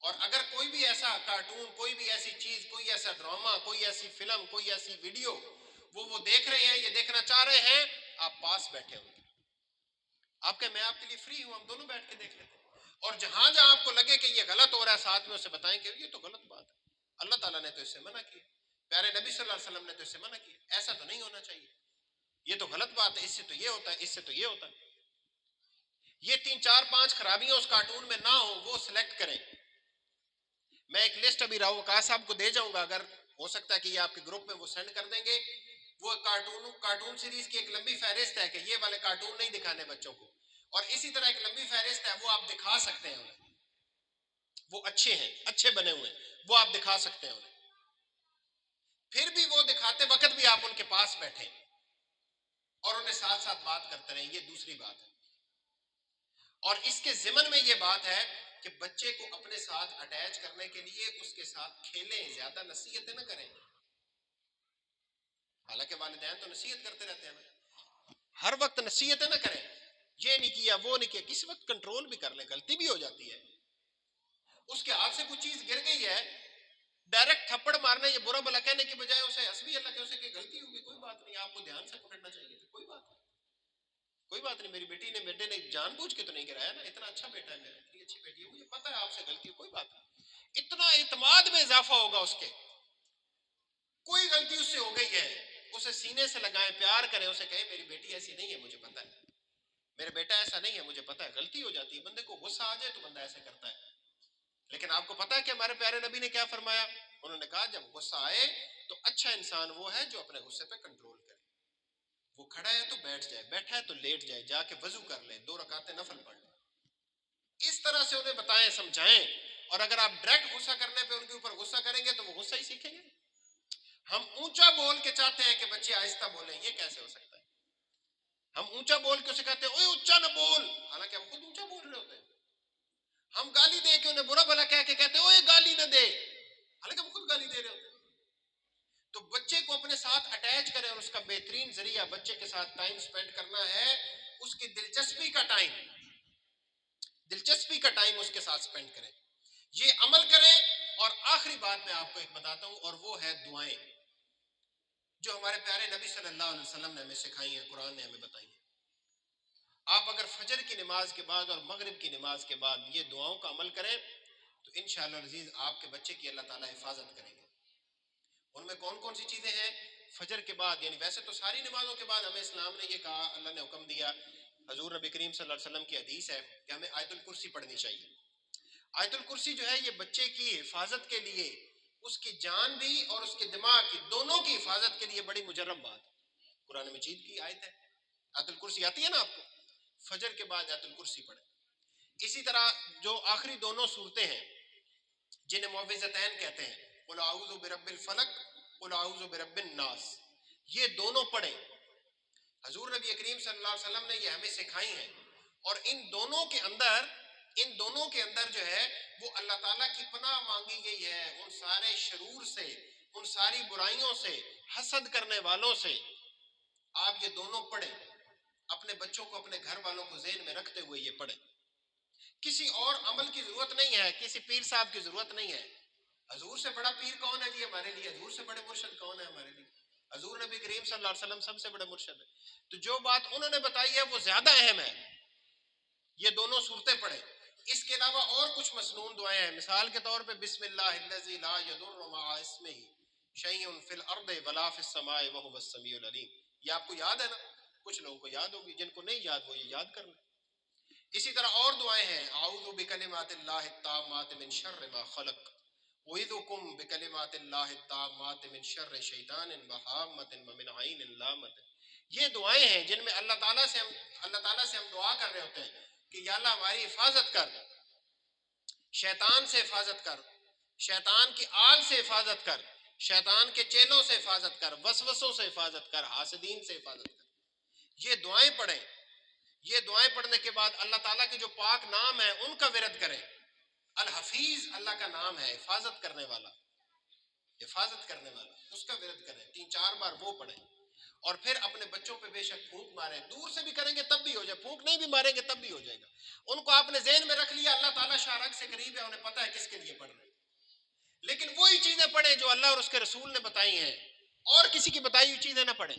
اور اگر کوئی بھی ایسا کارٹون، کوئی بھی ایسی چیز، کوئی ایسا ڈرامہ، کوئی ایسی فلم، کوئی ایسی ویڈیو وہ دیکھ رہے ہیں، یہ دیکھنا چاہ رہے ہیں، آپ پاس بیٹھے ہوں گے، آپ کہ میں آپ کے لیے فری ہوں، ہم دونوں بیٹھ کے دیکھ لیتے ہیں۔ اور جہاں جہاں آپ کو لگے کہ یہ غلط ہو رہا ہے، ساتھ میں اسے بتائیں کہ یہ تو غلط بات ہے، اللہ تعالیٰ نے تو اس سے منع کیا، پیارے نبی صلی اللہ علیہ وسلم نے تو اس سے منع کیا، ایسا تو نہیں ہونا چاہیے، یہ تو غلط بات ہے، اس سے تو یہ ہوتا ہے، اس سے تو یہ ہوتا ہے۔ یہ 3 4 5 خرابیاں اس کارٹون میں نہ ہوں، وہ سلیکٹ کریں۔ میں ایک لسٹ ابھی راؤ وقاص صاحب کو دے جاؤں گا، اگر ہو سکتا ہے کہ یہ آپ کے گروپ میں وہ سینڈ کر دیں گے۔ وہ کارٹون سیریز کی ایک لمبی فہرست ہے کہ یہ والے کارٹون نہیں دکھانے بچوں کو، اور اسی طرح ایک لمبی فہرست ہے وہ آپ دکھا سکتے ہیں انہیں، وہ اچھے ہیں، اچھے بنے ہوئے ہیں، وہ آپ دکھا سکتے ہیں انہیں۔ پھر بھی وہ دکھاتے وقت بھی آپ ان کے پاس بیٹھیں اور انہیں ساتھ ساتھ بات کرتے رہیں، یہ دوسری بات ہے۔ اور اس کے ضمن میں یہ بات ہے کہ بچے کو اپنے ساتھ اٹیچ کرنے کے لیے اس کے ساتھ کھیلیں، زیادہ نصیحتیں نہ کریں۔ حالانکہ والدین تو نصیحت کرتے رہتے ہیں نا، ہر وقت نصیحتیں نہ کریں، یہ نہیں کیا وہ نہیں کیا، کسی وقت کنٹرول بھی کر لیں، غلطی بھی ہو جاتی ہے، اس کے ہاتھ سے کچھ چیز گر گئی ہے، ڈائریکٹ تھپڑ مارنے یا برا بھلا کہنے کی بجائے اسے حسبی اللہ کہ اسے کہ غلطی ہوگی، کوئی بات نہیں، آپ کو دھیان سے پکڑنا چاہیے تھا، کوئی بات نہیں، کوئی بات نہیں، میری بیٹے نے جان بوجھ کے تو نہیں گرایا نا، اتنا اچھا بیٹا ہے میرا، اتنی اچھی بیٹی ہے، مجھے پتا ہے آپ سے غلطی ہے، کوئی بات نہیں۔ اتنا اعتماد میں اضافہ ہوگا اس کے، کوئی غلطی اس سے ہو گئی ہے، اسے سینے سے لگائیں، پیار کریں، اسے کہیں میری بیٹی ایسی نہیں ہے، مجھے پتا ہے، میرے بیٹا ایسا نہیں ہے، مجھے پتا ہے، غلطی ہو جاتی ہے، بندے کو غصہ آ جائے تو بندہ ایسے کرتا ہے، لیکن آپ کو پتا ہے کہ ہمارے پیارے نبی نے کیا فرمایا؟ انہوں نے کہا جب غصہ آئے تو اچھا انسان وہ ہے جو اپنے غصے پہ کنٹرول کرے، وہ کھڑا ہے تو بیٹھ جائے، بیٹھا ہے تو لیٹ جائے، جا کے وضو کر لے، 2 رکعتیں نفل پڑھ لے، اس طرح سے انہیں بتائیں، سمجھائیں۔ اور اگر آپ ڈائریکٹ غصہ کرنے پہ ان کے اوپر غصہ کریں گے تو وہ غصہ ہی سیکھیں گے۔ ہم اونچا بول کے چاہتے ہیں کہ بچے آہستہ بولیں، یہ کیسے ہو سکتا ہے؟ ہم اونچا بول کے اسے کہتے ہیں اوے اونچا نہ بول، حالانکہ ہم خود اونچا بول رہے ہوتے ہیں۔ ہم گالی دے کے انہیں برا بھلا کہہ کے کہتے ہیں اوے گالی نہ دے، حالانکہ ہم خود گالی دے رہے ہوتے ہیں۔ تو بچے کو اپنے ساتھ اٹیچ کریں، اور اس کا بہترین ذریعہ بچے کے ساتھ ٹائم سپینڈ کرنا ہے اس کی دلچسپی کا ٹائم اس کے ساتھ سپینڈ کریں، یہ عمل کریں۔ اور آخری بات میں آپ کو ایک بتاتا ہوں، اور وہ ہے دعائیں، جو ہمارے پیارے نبی صلی اللہ علیہ وسلم نے ہمیں سکھائی ہیں، قرآن نے ہمیں بتائی ہیں۔ آپ اگر فجر کی نماز کے بعد اور مغرب کی نماز کے بعد یہ دعاؤں کا عمل کریں تو انشاءاللہ العزیز آپ کے بچے کی اللہ تعالیٰ حفاظت کریں گے۔ ان میں کون کون سی چیزیں ہیں؟ فجر کے بعد، یعنی ویسے تو ساری نمازوں کے بعد ہمیں اسلام نے یہ کہا، اللہ نے حکم دیا، حضور نبی کریم صلی اللہ علیہ وسلم کی حدیث ہے کہ ہمیں آیت الکرسی پڑھنی چاہیے۔ آیت الکرسی جو ہے یہ بچے کی حفاظت کے لیے، اس کی جان بھی اور اس کے دماغ کی، دونوں کی حفاظت کے لیے بڑی مجرب بات ہے۔ قرآن مجید کی آیت ہے، آیت الکرسی آتی ہے نا آپ کو، فجر کے بعد آیت الکرسی پڑھیں۔ اسی طرح جو آخری دونوں صورتیں ہیں جنہیں معوذتین کہتے ہیں، قل اعوذ برب الفلق قل اعوذ برب الناس، یہ دونوں پڑھیں۔ حضور نبی کریم صلی اللہ علیہ وسلم نے یہ ہمیں سکھائی ہیں، اور ان دونوں کے اندر جو ہے وہ اللہ تعالیٰ کی پناہ مانگی گئی ہے ان سارے شرور سے، ان ساری برائیوں سے، حسد کرنے والوں سے۔ آپ یہ دونوں پڑھیں، اپنے بچوں کو، اپنے گھر والوں کو ذہن میں رکھتے ہوئے یہ پڑھیں۔ کسی اور عمل کی ضرورت نہیں ہے، کسی پیر صاحب کی ضرورت نہیں ہے۔ حضور سے بڑا پیر کون ہے جی ہمارے لیے؟ حضور سے بڑے مرشد کون ہے ہمارے لیے؟ حضور نبی کریم صلی اللہ علیہ وسلم سب سے بڑے مرشد ہے۔ تو جو بات انہوں نے بتائی ہے وہ زیادہ اہم ہے، یہ دونوں صورتیں پڑھیں۔ اس کے علاوہ اور کچھ مسنون دعائیں ہیں، مثال کے طور پہ بسم اللہ الذی لا یضر مع اسمہ شیء فی الارض ولا فی السماء وهو السمیع العلیم، یہ آپ کو یاد ہے نا؟ کچھ لوگوں کو یاد ہوگی، جن کو نہیں یاد وہ یہ یاد کر لیں۔ اسی طرح اور دعائیں ہیں، اعوذ بکلمات اللہ التامات من شر ما خلق، اعوذکم بکلمات اللہ التامات من شر شیطان وہامۃ ومن عین لامۃ۔ یہ دعائیں ہیں جن میں اللہ تعالیٰ سے ہم دعا کر رہے ہوتے ہیں کہ یا اللہ ہماری حفاظت کر، شیطان سے حفاظت کر، شیطان کی آل سے حفاظت کر، شیطان کے چیلوں سے حفاظت کر، وسوسوں سے حفاظت کر، حاسدین سے حفاظت کر۔ یہ دعائیں پڑھیں۔ یہ دعائیں پڑھنے کے بعد اللہ تعالیٰ کے جو پاک نام ہیں ان کا ورد کریں۔ الحفیظ اللہ کا نام ہے، حفاظت کرنے والا، حفاظت کرنے والا، اس کا ورد کریں، 3-4 بار وہ پڑھیں۔ اور پھر اپنے بچوں پہ بے شک پھونک ماریں، دور سے بھی کریں گے تب بھی ہو جائے، پھونک نہیں بھی ماریں گے تب بھی ہو جائے گا۔ ان کو آپ نے ذہن میں رکھ لیا اللہ تعالیٰ شارک سے قریب ہے، انہیں پتہ ہے کس کے لیے پڑھ رہے ہیں۔ لیکن وہی چیزیں پڑھیں جو اللہ اور اس کے رسول نے بتائی ہیں، اور کسی کی بتائی ہوئی چیزیں نہ پڑھیں،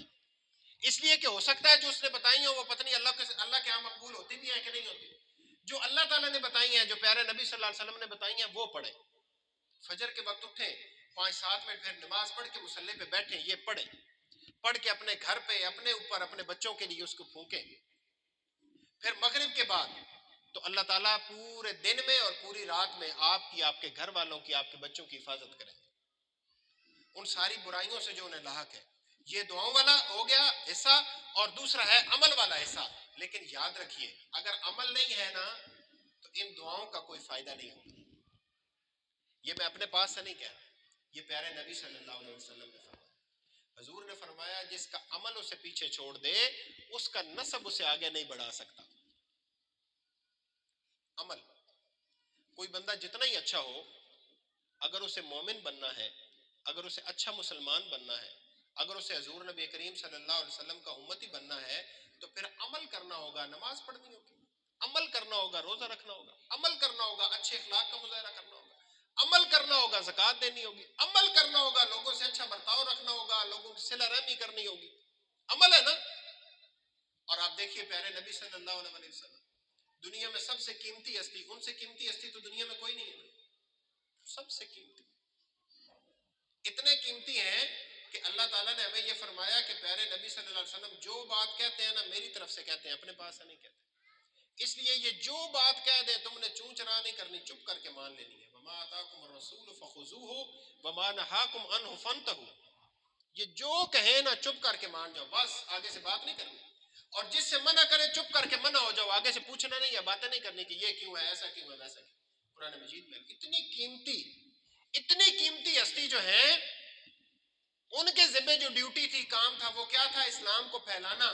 اس لیے کہ ہو سکتا ہے جو اس نے بتائی ہوں وہ پتہ نہیں اللہ کے ہاں مقبول ہوتی بھی ہیں کہ نہیں ہوتی۔ جو اللہ تعالیٰ نے بتائی ہیں، جو پیارے نبی صلی اللہ علیہ وسلم نے بتائی ہیں وہ پڑھیں۔ فجر کے وقت اٹھیں، 5-7 منٹ پھر نماز پڑھ کے مصلی پہ بیٹھیں، یہ پڑھیں، پڑھ کے اپنے گھر پہ، اپنے اوپر، اپنے بچوں کے لیے اس کو پھونکیں۔ پھر مغرب کے بعد تو اللہ تعالیٰ پورے دن میں اور پوری رات میں آپ کی، آپ کے گھر والوں کی، آپ کے بچوں کی حفاظت کریں گے ان ساری برائیوں سے جو انہیں لاحق ہے۔ یہ دعاؤں والا ہو گیا حصہ، اور دوسرا ہے عمل والا حصہ۔ لیکن یاد رکھیے اگر عمل نہیں ہے نا تو ان دعاؤں کا کوئی فائدہ نہیں ہوگا۔ یہ میں اپنے پاس سے نہیں کہہ رہا، یہ پیارے نبی صلی اللہ علیہ وسلم نے فرمایا۔ حضور نے فرمایا جس کا عمل اسے پیچھے چھوڑ دے اس کا نسب اسے آگے نہیں بڑھا سکتا۔ عمل، کوئی بندہ جتنا ہی اچھا ہو، اگر اسے مومن بننا ہے، اگر اسے اچھا مسلمان بننا ہے، اگر اسے حضور نبی کریم صلی اللہ علیہ وسلم کا امتی بننا ہے تو پھر عمل کرنا ہوگا، نماز پڑھنی ہوگی، عمل کرنا ہوگا، روزہ رکھنا ہوگا، عمل کرنا ہوگا، اچھے اخلاق کا مظاہرہ کرنا ہوگا، عمل کرنا ہوگا، زکوٰۃ دینی ہوگی، عمل کرنا ہوگا، لوگوں سے اچھا برتاؤ رکھنا ہوگا، لوگوں کی صلہ رحمی کرنی ہوگی۔ عمل ہے نا؟ اور آپ دیکھیے پیارے نبی صلی اللہ علیہ وسلم، دنیا میں سب سے قیمتی ہستی، ان سے قیمتی ہستی تو دنیا میں کوئی نہیں ہے، سب سے قیمتی، اتنے قیمتی ہیں کہ اللہ تعالیٰ نے ہمیں یہ فرمایا کہ پیارے نبی صلی اللہ علیہ وسلم جو بات کہتے ہیں نا میری طرف سے کہتے ہیں، اپنے پاس سے نہیں کہتے۔ اس لیے یہ جو بات کہہ دیں تم نے چوں چرا نہیں کرنی، چپ کر کے مان لینی ہے۔ وما آتاکم الرسول فخذوہ وما نہاکم عنہ فانتہوا، یہ جو کہیں نا چپ کر کے مان جاؤ، بس آگے سے بات نہیں کرنی۔ اور جس سے منع کرے چپ کر کے منع ہو جاؤ، آگے سے پوچھنا نہیں ہے، باتیں نہیں کرنی کہ یہ کیوں ہے، ایسا کیوں ہے، ویسا کیوں۔ قرآن مجید میں اتنی قیمتی ہستی جو ہیں، ان کے ذمہ جو ڈیوٹی تھی، کام تھا، وہ کیا تھا؟ اسلام کو پھیلانا۔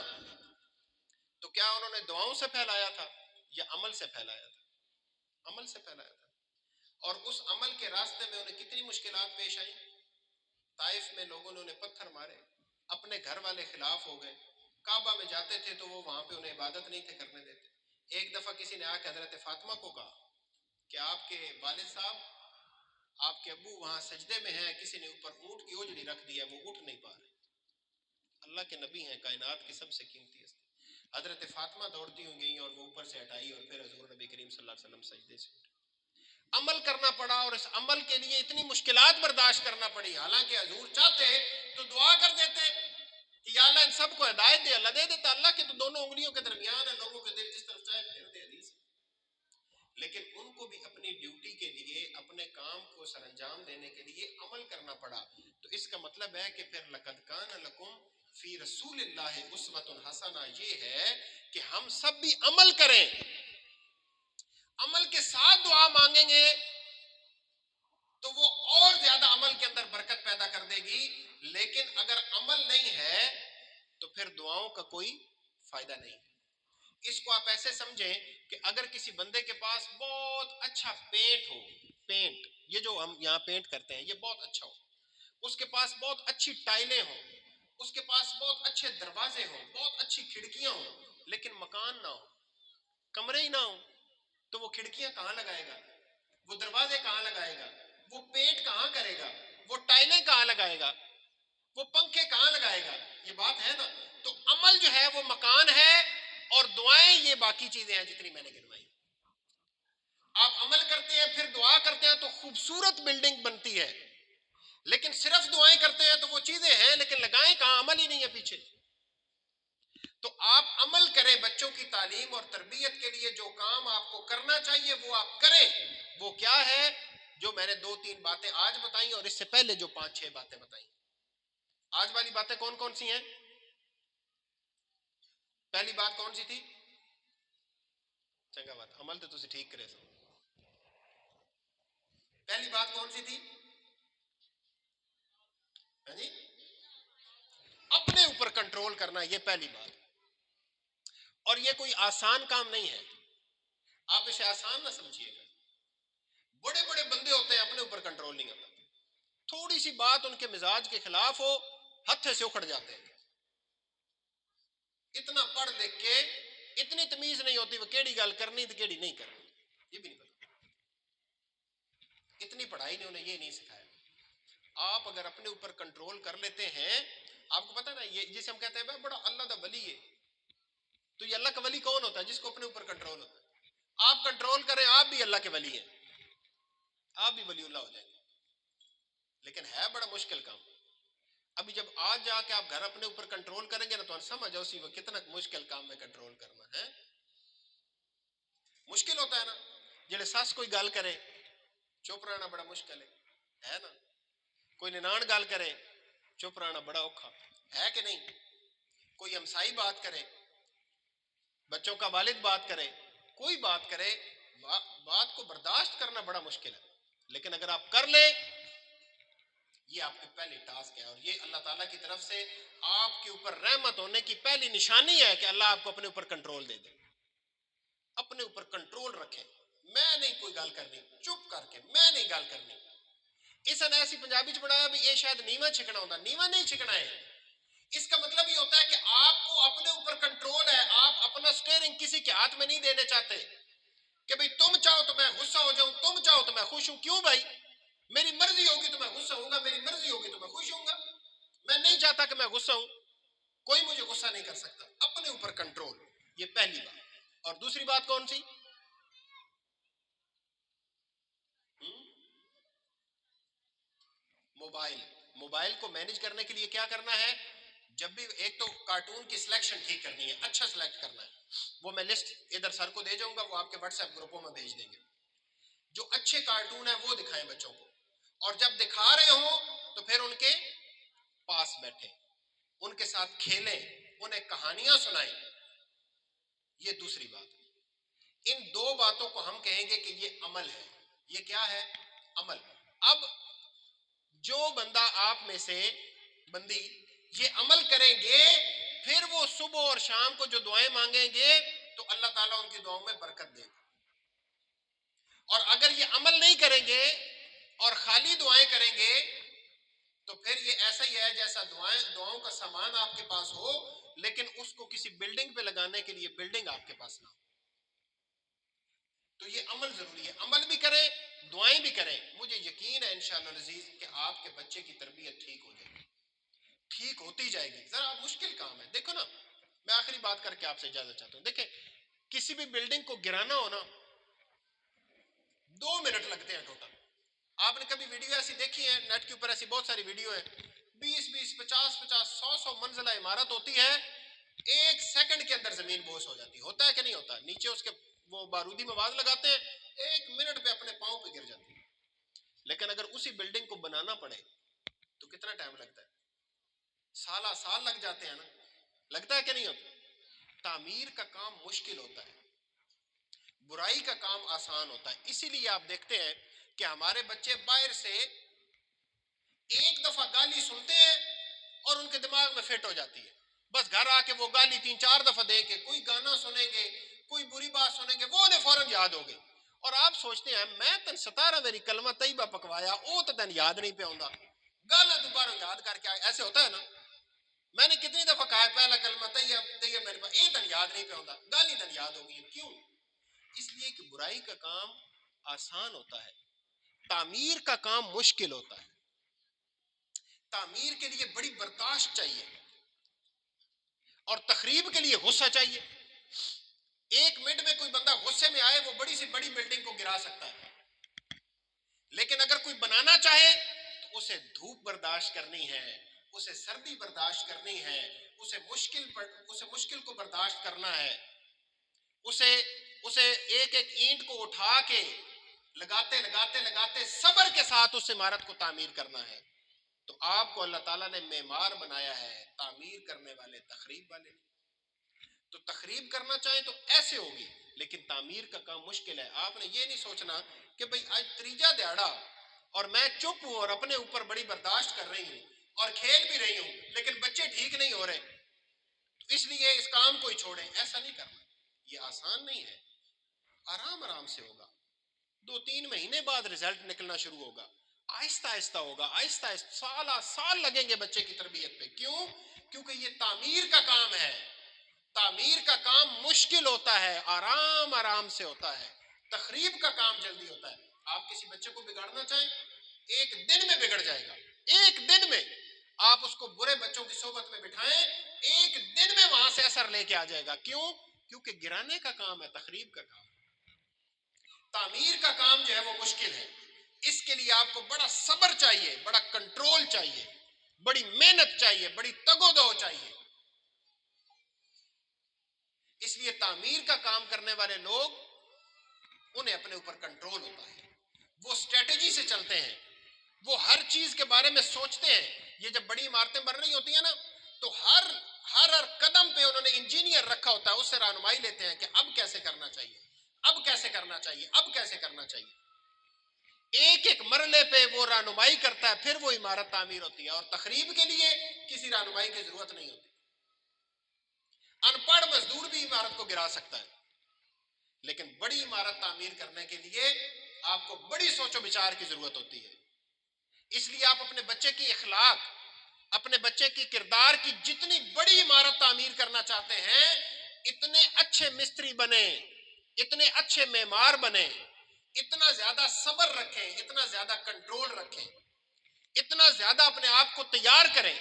تو کیا انہوں نے دعاؤں سے پھیلایا تھا یا عمل سے پھیلایا تھا؟ عمل سے پھیلایا تھا۔ اور اس عمل کے راستے میں انہیں کتنی مشکلات پیش آئیں۔ طائف میں لوگوں نے انہیں پتھر مارے، اپنے گھر والے خلاف ہو گئے، کعبہ میں جاتے تھے تو وہ وہاں پہ انہیں عبادت نہیں تھے کرنے دیتے. ایک دفعہ کسی نے آ کے حضرت فاطمہ کو کہا کہ آپ کے والد صاحب، آپ کے ابو وہاں سجدے میں ہیں، کسی نے اوپر اونٹ کی اوجڑی رکھ دی ہے، وہ اٹھ نہیں پا رہے. اللہ کے نبی ہیں، کائنات کی سب سے قیمتی ہستی. حضرت فاطمہ دوڑتی ہوئی گئیں اور وہ اوپر سے ہٹائی اور پھر حضور نبی کریم صلی اللہ علیہ وسلم سجدے سے اٹھے. عمل کرنا پڑا اور اس عمل کے لیے اتنی مشکلات برداشت کرنا پڑی. حالانکہ حضور چاہتے تو دعا کر دیتے کہ یا اللہ ان سب کو ہدایت دے، اللہ دے دیتا. اللہ کے تو دونوں انگلیوں کے درمیان ہے، لوگوں کے دل جس طرف چاہے پھیر دے. حدیث. لیکن ان کو بھی اپنی ڈیوٹی کے لیے، اپنے کام کو سر انجام دینے کے لیے عمل کرنا پڑا. تو اس کا مطلب ہے کہ پھر لقد کان لکم فی رسول اللہ اسوۃ حسنہ یہ ہے کہ ہم سب بھی عمل کریں. عمل کے ساتھ دعا مانگیں گے تو وہ اور زیادہ عمل کے اندر برکت پیدا کر دے گی. لیکن اگر عمل نہیں ہے تو پھر دعاؤں کا کوئی فائدہ نہیں. اس کو آپ ایسے سمجھیں کہ اگر کسی بندے کے پاس بہت اچھا پینٹ ہو، پینٹ یہ جو ہم یہاں پینٹ کرتے ہیں یہ بہت اچھا ہو، اس کے پاس بہت اچھی ٹائلیں ہوں، اس کے پاس بہت اچھے دروازے ہوں، بہت اچھی کھڑکیاں ہوں، لیکن مکان نہ ہو، کمرے ہی نہ ہو، تو وہ کھڑکیاں کہاں لگائے گا؟ وہ دروازے کہاں لگائے گا؟ وہ پینٹ کہاں کرے گا؟ وہ ٹائلیں کہاں لگائے گا؟ وہ پنکھے کہاں لگائے گا؟ یہ بات ہے نا. تو عمل جو ہے وہ مکان ہے اور دعائیں یہ باقی چیزیں ہیں جتنی میں نے گنوائی. آپ عمل کرتے ہیں پھر دعا کرتے ہیں تو خوبصورت بلڈنگ بنتی ہے، لیکن صرف دعائیں کرتے ہیں تو وہ چیزیں ہیں لیکن لگائیں کہاں؟ عمل ہی نہیں ہے پیچھے. تو آپ عمل کریں. بچوں کی تعلیم اور تربیت کے لیے جو کام آپ کو کرنا چاہیے وہ آپ کریں. وہ کیا ہے؟ جو میں نے 2-3 باتیں آج بتائیں اور اس سے پہلے جو 5-6 باتیں بتائیں. آج والی باتیں کون کون سی ہیں؟ پہلی بات کون سی تھی؟ چنگا بات عمل تو تسی ٹھیک کرے سو. پہلی بات کون سی تھی؟ ہاں جی، اپنے اوپر کنٹرول کرنا، یہ پہلی بات. اور یہ کوئی آسان کام نہیں ہے، آپ اسے آسان نہ سمجھیے گا. بڑے بڑے بندے ہوتے ہیں اپنے اوپر کنٹرول نہیں کرتے، تھوڑی سی بات ان کے مزاج کے خلاف ہو ہتھے سے اکھڑ جاتے ہیں. اتنا پڑھ لکھ کے اتنی تمیز نہیں ہوتی وہ کیڑی گل کرنی تو کیڑی نہیں کرنی، یہ بھی نہیں پتا. اتنی پڑھائی نے انہیں یہ نہیں سکھایا. آپ اگر اپنے اوپر کنٹرول کر لیتے ہیں، آپ کو پتا نا یہ جسے ہم کہتے ہیں بڑا اللہ دا ولی ہے، تو یہ اللہ کا ولی کون ہوتا ہے؟ جس کو اپنے اوپر کنٹرول ہوتا ہے. آپ کنٹرول کریں آپ بھی اللہ کے ولی ہیں، آپ بھی ولی اللہ ہو جائیں گے. لیکن ہے بڑا مشکل کام. ابھی جب آج جا کے آپ گھر اپنے اوپر کنٹرول کریں گے نا تو سمجھ اسی وہ کتنا مشکل کام ہے کنٹرول کرنا ہے. مشکل ہوتا ہے نا. جڑے ساس کوئی گل کرے چپ رہنا بڑا مشکل ہے نا. کوئی ننان گل کرے چپ رہنا بڑا اوکھا ہے کہ نہیں. کوئی ہمسائی بات کرے، بچوں کا والد بات کرے، کوئی بات کرے، بات کو برداشت کرنا بڑا مشکل ہے. لیکن اگر آپ کر لیں یہ آپ کے پہلی ٹاسک ہے. اور یہ اللہ تعالیٰ کی طرف سے آپ کے اوپر رحمت ہونے کی پہلی نشانی ہے کہ اللہ آپ کو اپنے اوپر کنٹرول دے دے. اپنے اوپر کنٹرول رکھیں. میں نہیں کوئی گل کرنی، چپ کر کے میں نہیں گل کرنی. اس نے ایسی پنجابی چ بنایا بھی یہ شاید نیواں چھکنا ہوتا، نیواں نہیں چھکنا ہے. اس کا مطلب یہ ہوتا ہے کہ آپ کو اپنے اوپر کنٹرول ہے. آپ اپنا سٹیئرنگ کسی کے ہاتھ میں نہیں دینے چاہتے کہ بھئی تم چاہو تو میں غصہ ہو جاؤں، تم چاہو تو میں خوش ہوں. کیوں بھائی؟ میری مرضی ہوگی تو میں غصہ ہوں گا، میری مرضی ہوگی تو میں خوش ہوں گا. میں نہیں چاہتا کہ میں غصہ ہوں، کوئی مجھے غصہ نہیں کر سکتا. اپنے اوپر کنٹرول، یہ پہلی بات. اور دوسری بات کون سی؟ موبائل. موبائل کو مینج کرنے کے لیے کیا کرنا ہے؟ جب بھی ایک تو کارٹون کی سلیکشن ٹھیک کرنی ہے، اچھا سلیکٹ کرنا ہے. وہ میں لسٹ ادھر سر کو دے جاؤں گا، وہ آپ کے واٹس ایپ گروپوں میں بھیج دیں گے. جو اچھے کارٹون ہیں وہ دکھائیں بچوں کو، اور جب دکھا رہے ہوں تو پھر ان کے پاس بیٹھیں، ان کے ساتھ کھیلیں، انہیں کہانیاں سنائیں. یہ دوسری بات. ان دو باتوں کو ہم کہیں گے کہ یہ عمل ہے. یہ کیا ہے؟ عمل. اب جو بندہ آپ میں سے بندی یہ عمل کریں گے پھر وہ صبح اور شام کو جو دعائیں مانگیں گے تو اللہ تعالیٰ ان کی دعاؤں میں برکت دے گا. اور اگر یہ عمل نہیں کریں گے اور خالی دعائیں کریں گے تو پھر یہ ایسا ہی ہے جیسا دعاؤں کا سامان آپ کے پاس ہو لیکن اس کو کسی بلڈنگ پہ لگانے کے لیے بلڈنگ آپ کے پاس نہ ہو. تو یہ عمل ضروری ہے. عمل بھی کریں, دعائیں بھی کریں. مجھے یقین ہے انشاءاللہ العزیز کہ آپ کے بچے کی تربیت ٹھیک ہو جائے گی, ٹھیک ہوتی جائے گی. ذرا مشکل کام ہے. دیکھو نا, میں آخری بات کر کے آپ سے اجازت چاہتا ہوں. دیکھیں, کسی بھی بلڈنگ کو گرانا ہو نا 2 منٹ لگتے ہیں ٹوٹل. آپ نے کبھی ویڈیو ایسی دیکھی ہے؟ نیٹ کے اوپر ایسی بہت ساری ویڈیو ہیں, 20 50 100 منزلہ عمارت ہوتی ہے, 1 سیکنڈ کے اندر زمین بوس ہو جاتی ہے. ہوتا ہے کہ نہیں ہوتا؟ نیچے اس کے وہ بارودی مواد لگاتے ہیں, 1 منٹ پہ اپنے پاؤں پہ گر جاتی ہے. لیکن اگر اسی بلڈنگ کو بنانا پڑے تو کتنا ٹائم لگتا ہے؟ سالہ سال لگ جاتے ہیں نا. لگتا ہے کہ نہیں ہوتا؟ تعمیر کا کام مشکل ہوتا ہے, برائی کا کام آسان ہوتا ہے. اسی لیے آپ دیکھتے ہیں کہ ہمارے بچے باہر سے ایک دفعہ گالی سنتے ہیں اور ان کے دماغ میں فٹ ہو جاتی ہے. بس گھر آ کے وہ گالی 3 4 دفعہ دے کے کوئی گانا سنیں گے, کوئی بری بات سنیں گے, وہ انہیں فوراً یاد ہو گئی. اور آپ سوچتے ہیں میں تن 17 میری کلمہ طیبہ پکوایا, وہ تو تن یاد نہیں پہ آؤں, گالا دوبارہ یاد کر کے آئے. ایسے ہوتا ہے نا. میں نے کتنی دفعہ کہا ہے پہلا کلمہ طیبہ میرے پاس, یہ تن یاد نہیں پہ آؤں, گالی تن یاد ہو گئی. کیوں؟ اس لیے کہ برائی کا کام آسان ہوتا ہے, تعمیر کا کام مشکل ہوتا ہے. تعمیر کے لیے بڑی برداشت چاہیے اور تخریب کے لیے غصہ چاہیے. 1 منٹ میں کوئی بندہ غصے میں آئے وہ بڑی سی بڑی بلڈنگ کو گرا سکتا ہے, لیکن اگر کوئی بنانا چاہے تو اسے دھوپ برداشت کرنی ہے, اسے سردی برداشت کرنی ہے, اسے مشکل کو برداشت کرنا ہے, اسے ایک ایک اینٹ کو اٹھا کے لگاتے صبر کے ساتھ اس عمارت کو تعمیر کرنا ہے. تو آپ کو اللہ تعالیٰ نے معمار بنایا ہے, تعمیر کرنے والے, تخریب والے. تو تخریب کرنا چاہیں تو ایسے ہوگی, لیکن تعمیر کا کام مشکل ہے. آپ نے یہ نہیں سوچنا کہ بھئی آج 3 دہاڑا اور میں چپ ہوں اور اپنے اوپر بڑی برداشت کر رہی ہوں اور کھیل بھی رہی ہوں, لیکن بچے ٹھیک نہیں ہو رہے تو اس لیے اس کام کو ہی چھوڑیں. ایسا نہیں کرنا. یہ آسان نہیں ہے, آرام آرام سے ہوگا. 2 3 مہینے بعد رزلٹ نکلنا شروع ہوگا, آہستہ آہستہ ہوگا, آہستہ آہستہ سال لگیں گے بچے کی تربیت پہ. کیوں؟ کیونکہ یہ تعمیر کا کام ہے. تعمیر کا کام مشکل ہوتا ہے, آرام آرام سے ہوتا ہے. تخریب کا کام جلدی ہوتا ہے. آپ کسی بچے کو بگاڑنا چاہیں 1 دن میں بگڑ جائے گا. 1 دن میں آپ اس کو برے بچوں کی صحبت میں بٹھائیں, 1 دن میں وہاں سے اثر لے کے آ جائے گا. کیوں؟ کیونکہ گرانے کا کام ہے, تخریب کا کام. تعمیر کا کام جو ہے وہ مشکل ہے. اس کے لیے آپ کو بڑا صبر چاہیے, بڑا کنٹرول چاہیے, بڑی محنت چاہیے, بڑی تگ و دو چاہیے. اس لیے تعمیر کا کام کرنے والے لوگ انہیں اپنے اوپر کنٹرول ہوتا ہے, وہ اسٹریٹجی سے چلتے ہیں, وہ ہر چیز کے بارے میں سوچتے ہیں. یہ جب بڑی عمارتیں بن رہی ہوتی ہیں نا تو ہر قدم پہ انہوں نے انجینئر رکھا ہوتا ہے, اس سے رہنمائی لیتے ہیں کہ اب کیسے کرنا چاہیے, اب کیسے کرنا چاہیے, اب کیسے کرنا چاہیے. ایک ایک مرحلے پہ وہ رہنمائی کرتا ہے, پھر وہ عمارت تعمیر ہوتی ہے. اور تخریب کے لیے کسی رہنمائی کی ضرورت نہیں ہوتی. ان پڑھ مزدور بھی عمارت کو گرا سکتا ہے, لیکن بڑی عمارت تعمیر کرنے کے لیے آپ کو بڑی سوچ و بچار کی ضرورت ہوتی ہے. اس لیے آپ اپنے بچے کی اخلاق, اپنے بچے کی کردار کی جتنی بڑی عمارت تعمیر کرنا چاہتے ہیں, اتنے اچھے مستری بنے, اتنے اچھے معمار بنے, اتنا زیادہ صبر رکھیں, اتنا زیادہ کنٹرول رکھیں, اتنا زیادہ اپنے آپ کو تیار کریں.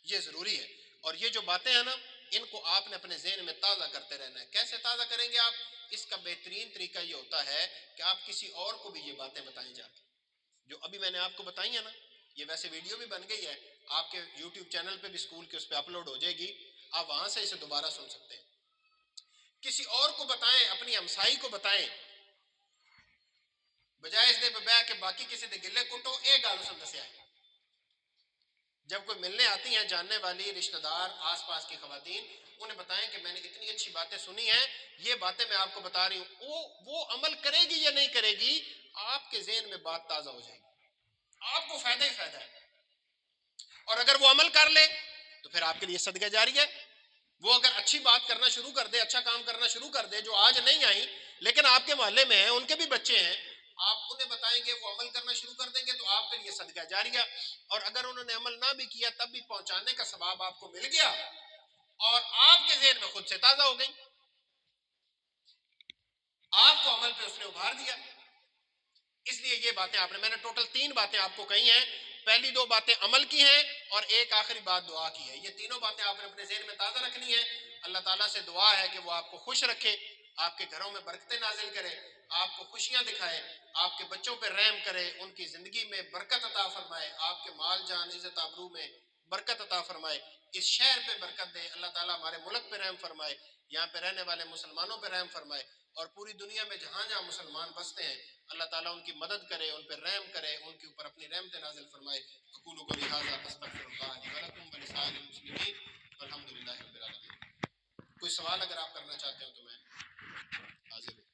یہ ضروری ہے. اور یہ جو باتیں ہیں نا, ان کو آپ نے اپنے ذہن میں تازہ کرتے رہنا ہے. کیسے تازہ کریں گے آپ؟ اس کا بہترین طریقہ یہ ہوتا ہے کہ آپ کسی اور کو بھی یہ باتیں بتائیں جا کے, جو ابھی میں نے آپ کو بتائی ہیں نا. یہ ویسے ویڈیو بھی بن گئی ہے, آپ کے یوٹیوب چینل پہ بھی اسکول کے اس پہ اپلوڈ ہو جائے گی, آپ وہاں سے اسے دوبارہ سن سکتے ہیں. کسی اور کو بتائیں, اپنی ہمسائی کو بتائیں, بجائے اس دے بہ کہ باقی کسی دے گلے کٹو. ایک گل سن دسیا ہے, جب کوئی ملنے آتی ہیں جاننے والی رشتہ دار, آس پاس کی خواتین, انہیں بتائیں کہ میں نے اتنی اچھی باتیں سنی ہیں, یہ باتیں میں آپ کو بتا رہی ہوں. وہ عمل کرے گی یا نہیں کرے گی, آپ کے ذہن میں بات تازہ ہو جائے گی, آپ کو فائدہ ہی فائدہ ہے. اور اگر وہ عمل کر لے تو پھر آپ کے لیے صدقہ جاری ہے. وہ اگر اچھی بات کرنا شروع کر دے, اچھا کام کرنا شروع کر دے, جو آج نہیں آئی لیکن آپ کے محلے میں ہیں, ان کے بھی بچے ہیں, آپ انہیں بتائیں گے، وہ عمل کرنا شروع کر دیں گے تو آپ کے لیے صدقہ جاریہ، اور اگر انہوں نے عمل نہ بھی کیا تب بھی پہنچانے کا ثواب آپ کو مل گیا اور آپ کے ذہن میں خود سے تازہ ہو گئی، آپ کو عمل پہ اس نے ابھار دیا۔ اس لیے یہ باتیں آپ نے، میں نے ٹوٹل 3 باتیں آپ کو کہی ہیں، پہلی 2 باتیں عمل کی ہیں اور ایک آخری بات دعا کی ہے۔ یہ تینوں باتیں آپ نے اپنے ذہن میں تازہ رکھنی ہے۔ اللہ تعالیٰ سے دعا ہے کہ وہ آپ کو خوش رکھے، آپ کے گھروں میں برکتیں نازل کرے، آپ کو خوشیاں دکھائے، آپ کے بچوں پہ رحم کرے، ان کی زندگی میں برکت عطا فرمائے، آپ کے مال جان عزت آبرو میں برکت عطا فرمائے، اس شہر پہ برکت دے۔ اللہ تعالیٰ ہمارے ملک پہ رحم فرمائے، یہاں پہ رہنے والے مسلمانوں پہ رحم فرمائے، اور پوری دنیا میں جہاں جہاں مسلمان بستے ہیں اللہ تعالیٰ ان کی مدد کرے، ان پہ رحم کرے، ان کے اوپر اپنی رحمت نازل فرمائے۔ اقول قولی ھذا استغفر اللہ لی ولکم ولسائر المسلمین والحمد للہ رب العالمین۔ کوئی سوال اگر آپ کرنا چاہتے ہو تو میں حاضر ہوں۔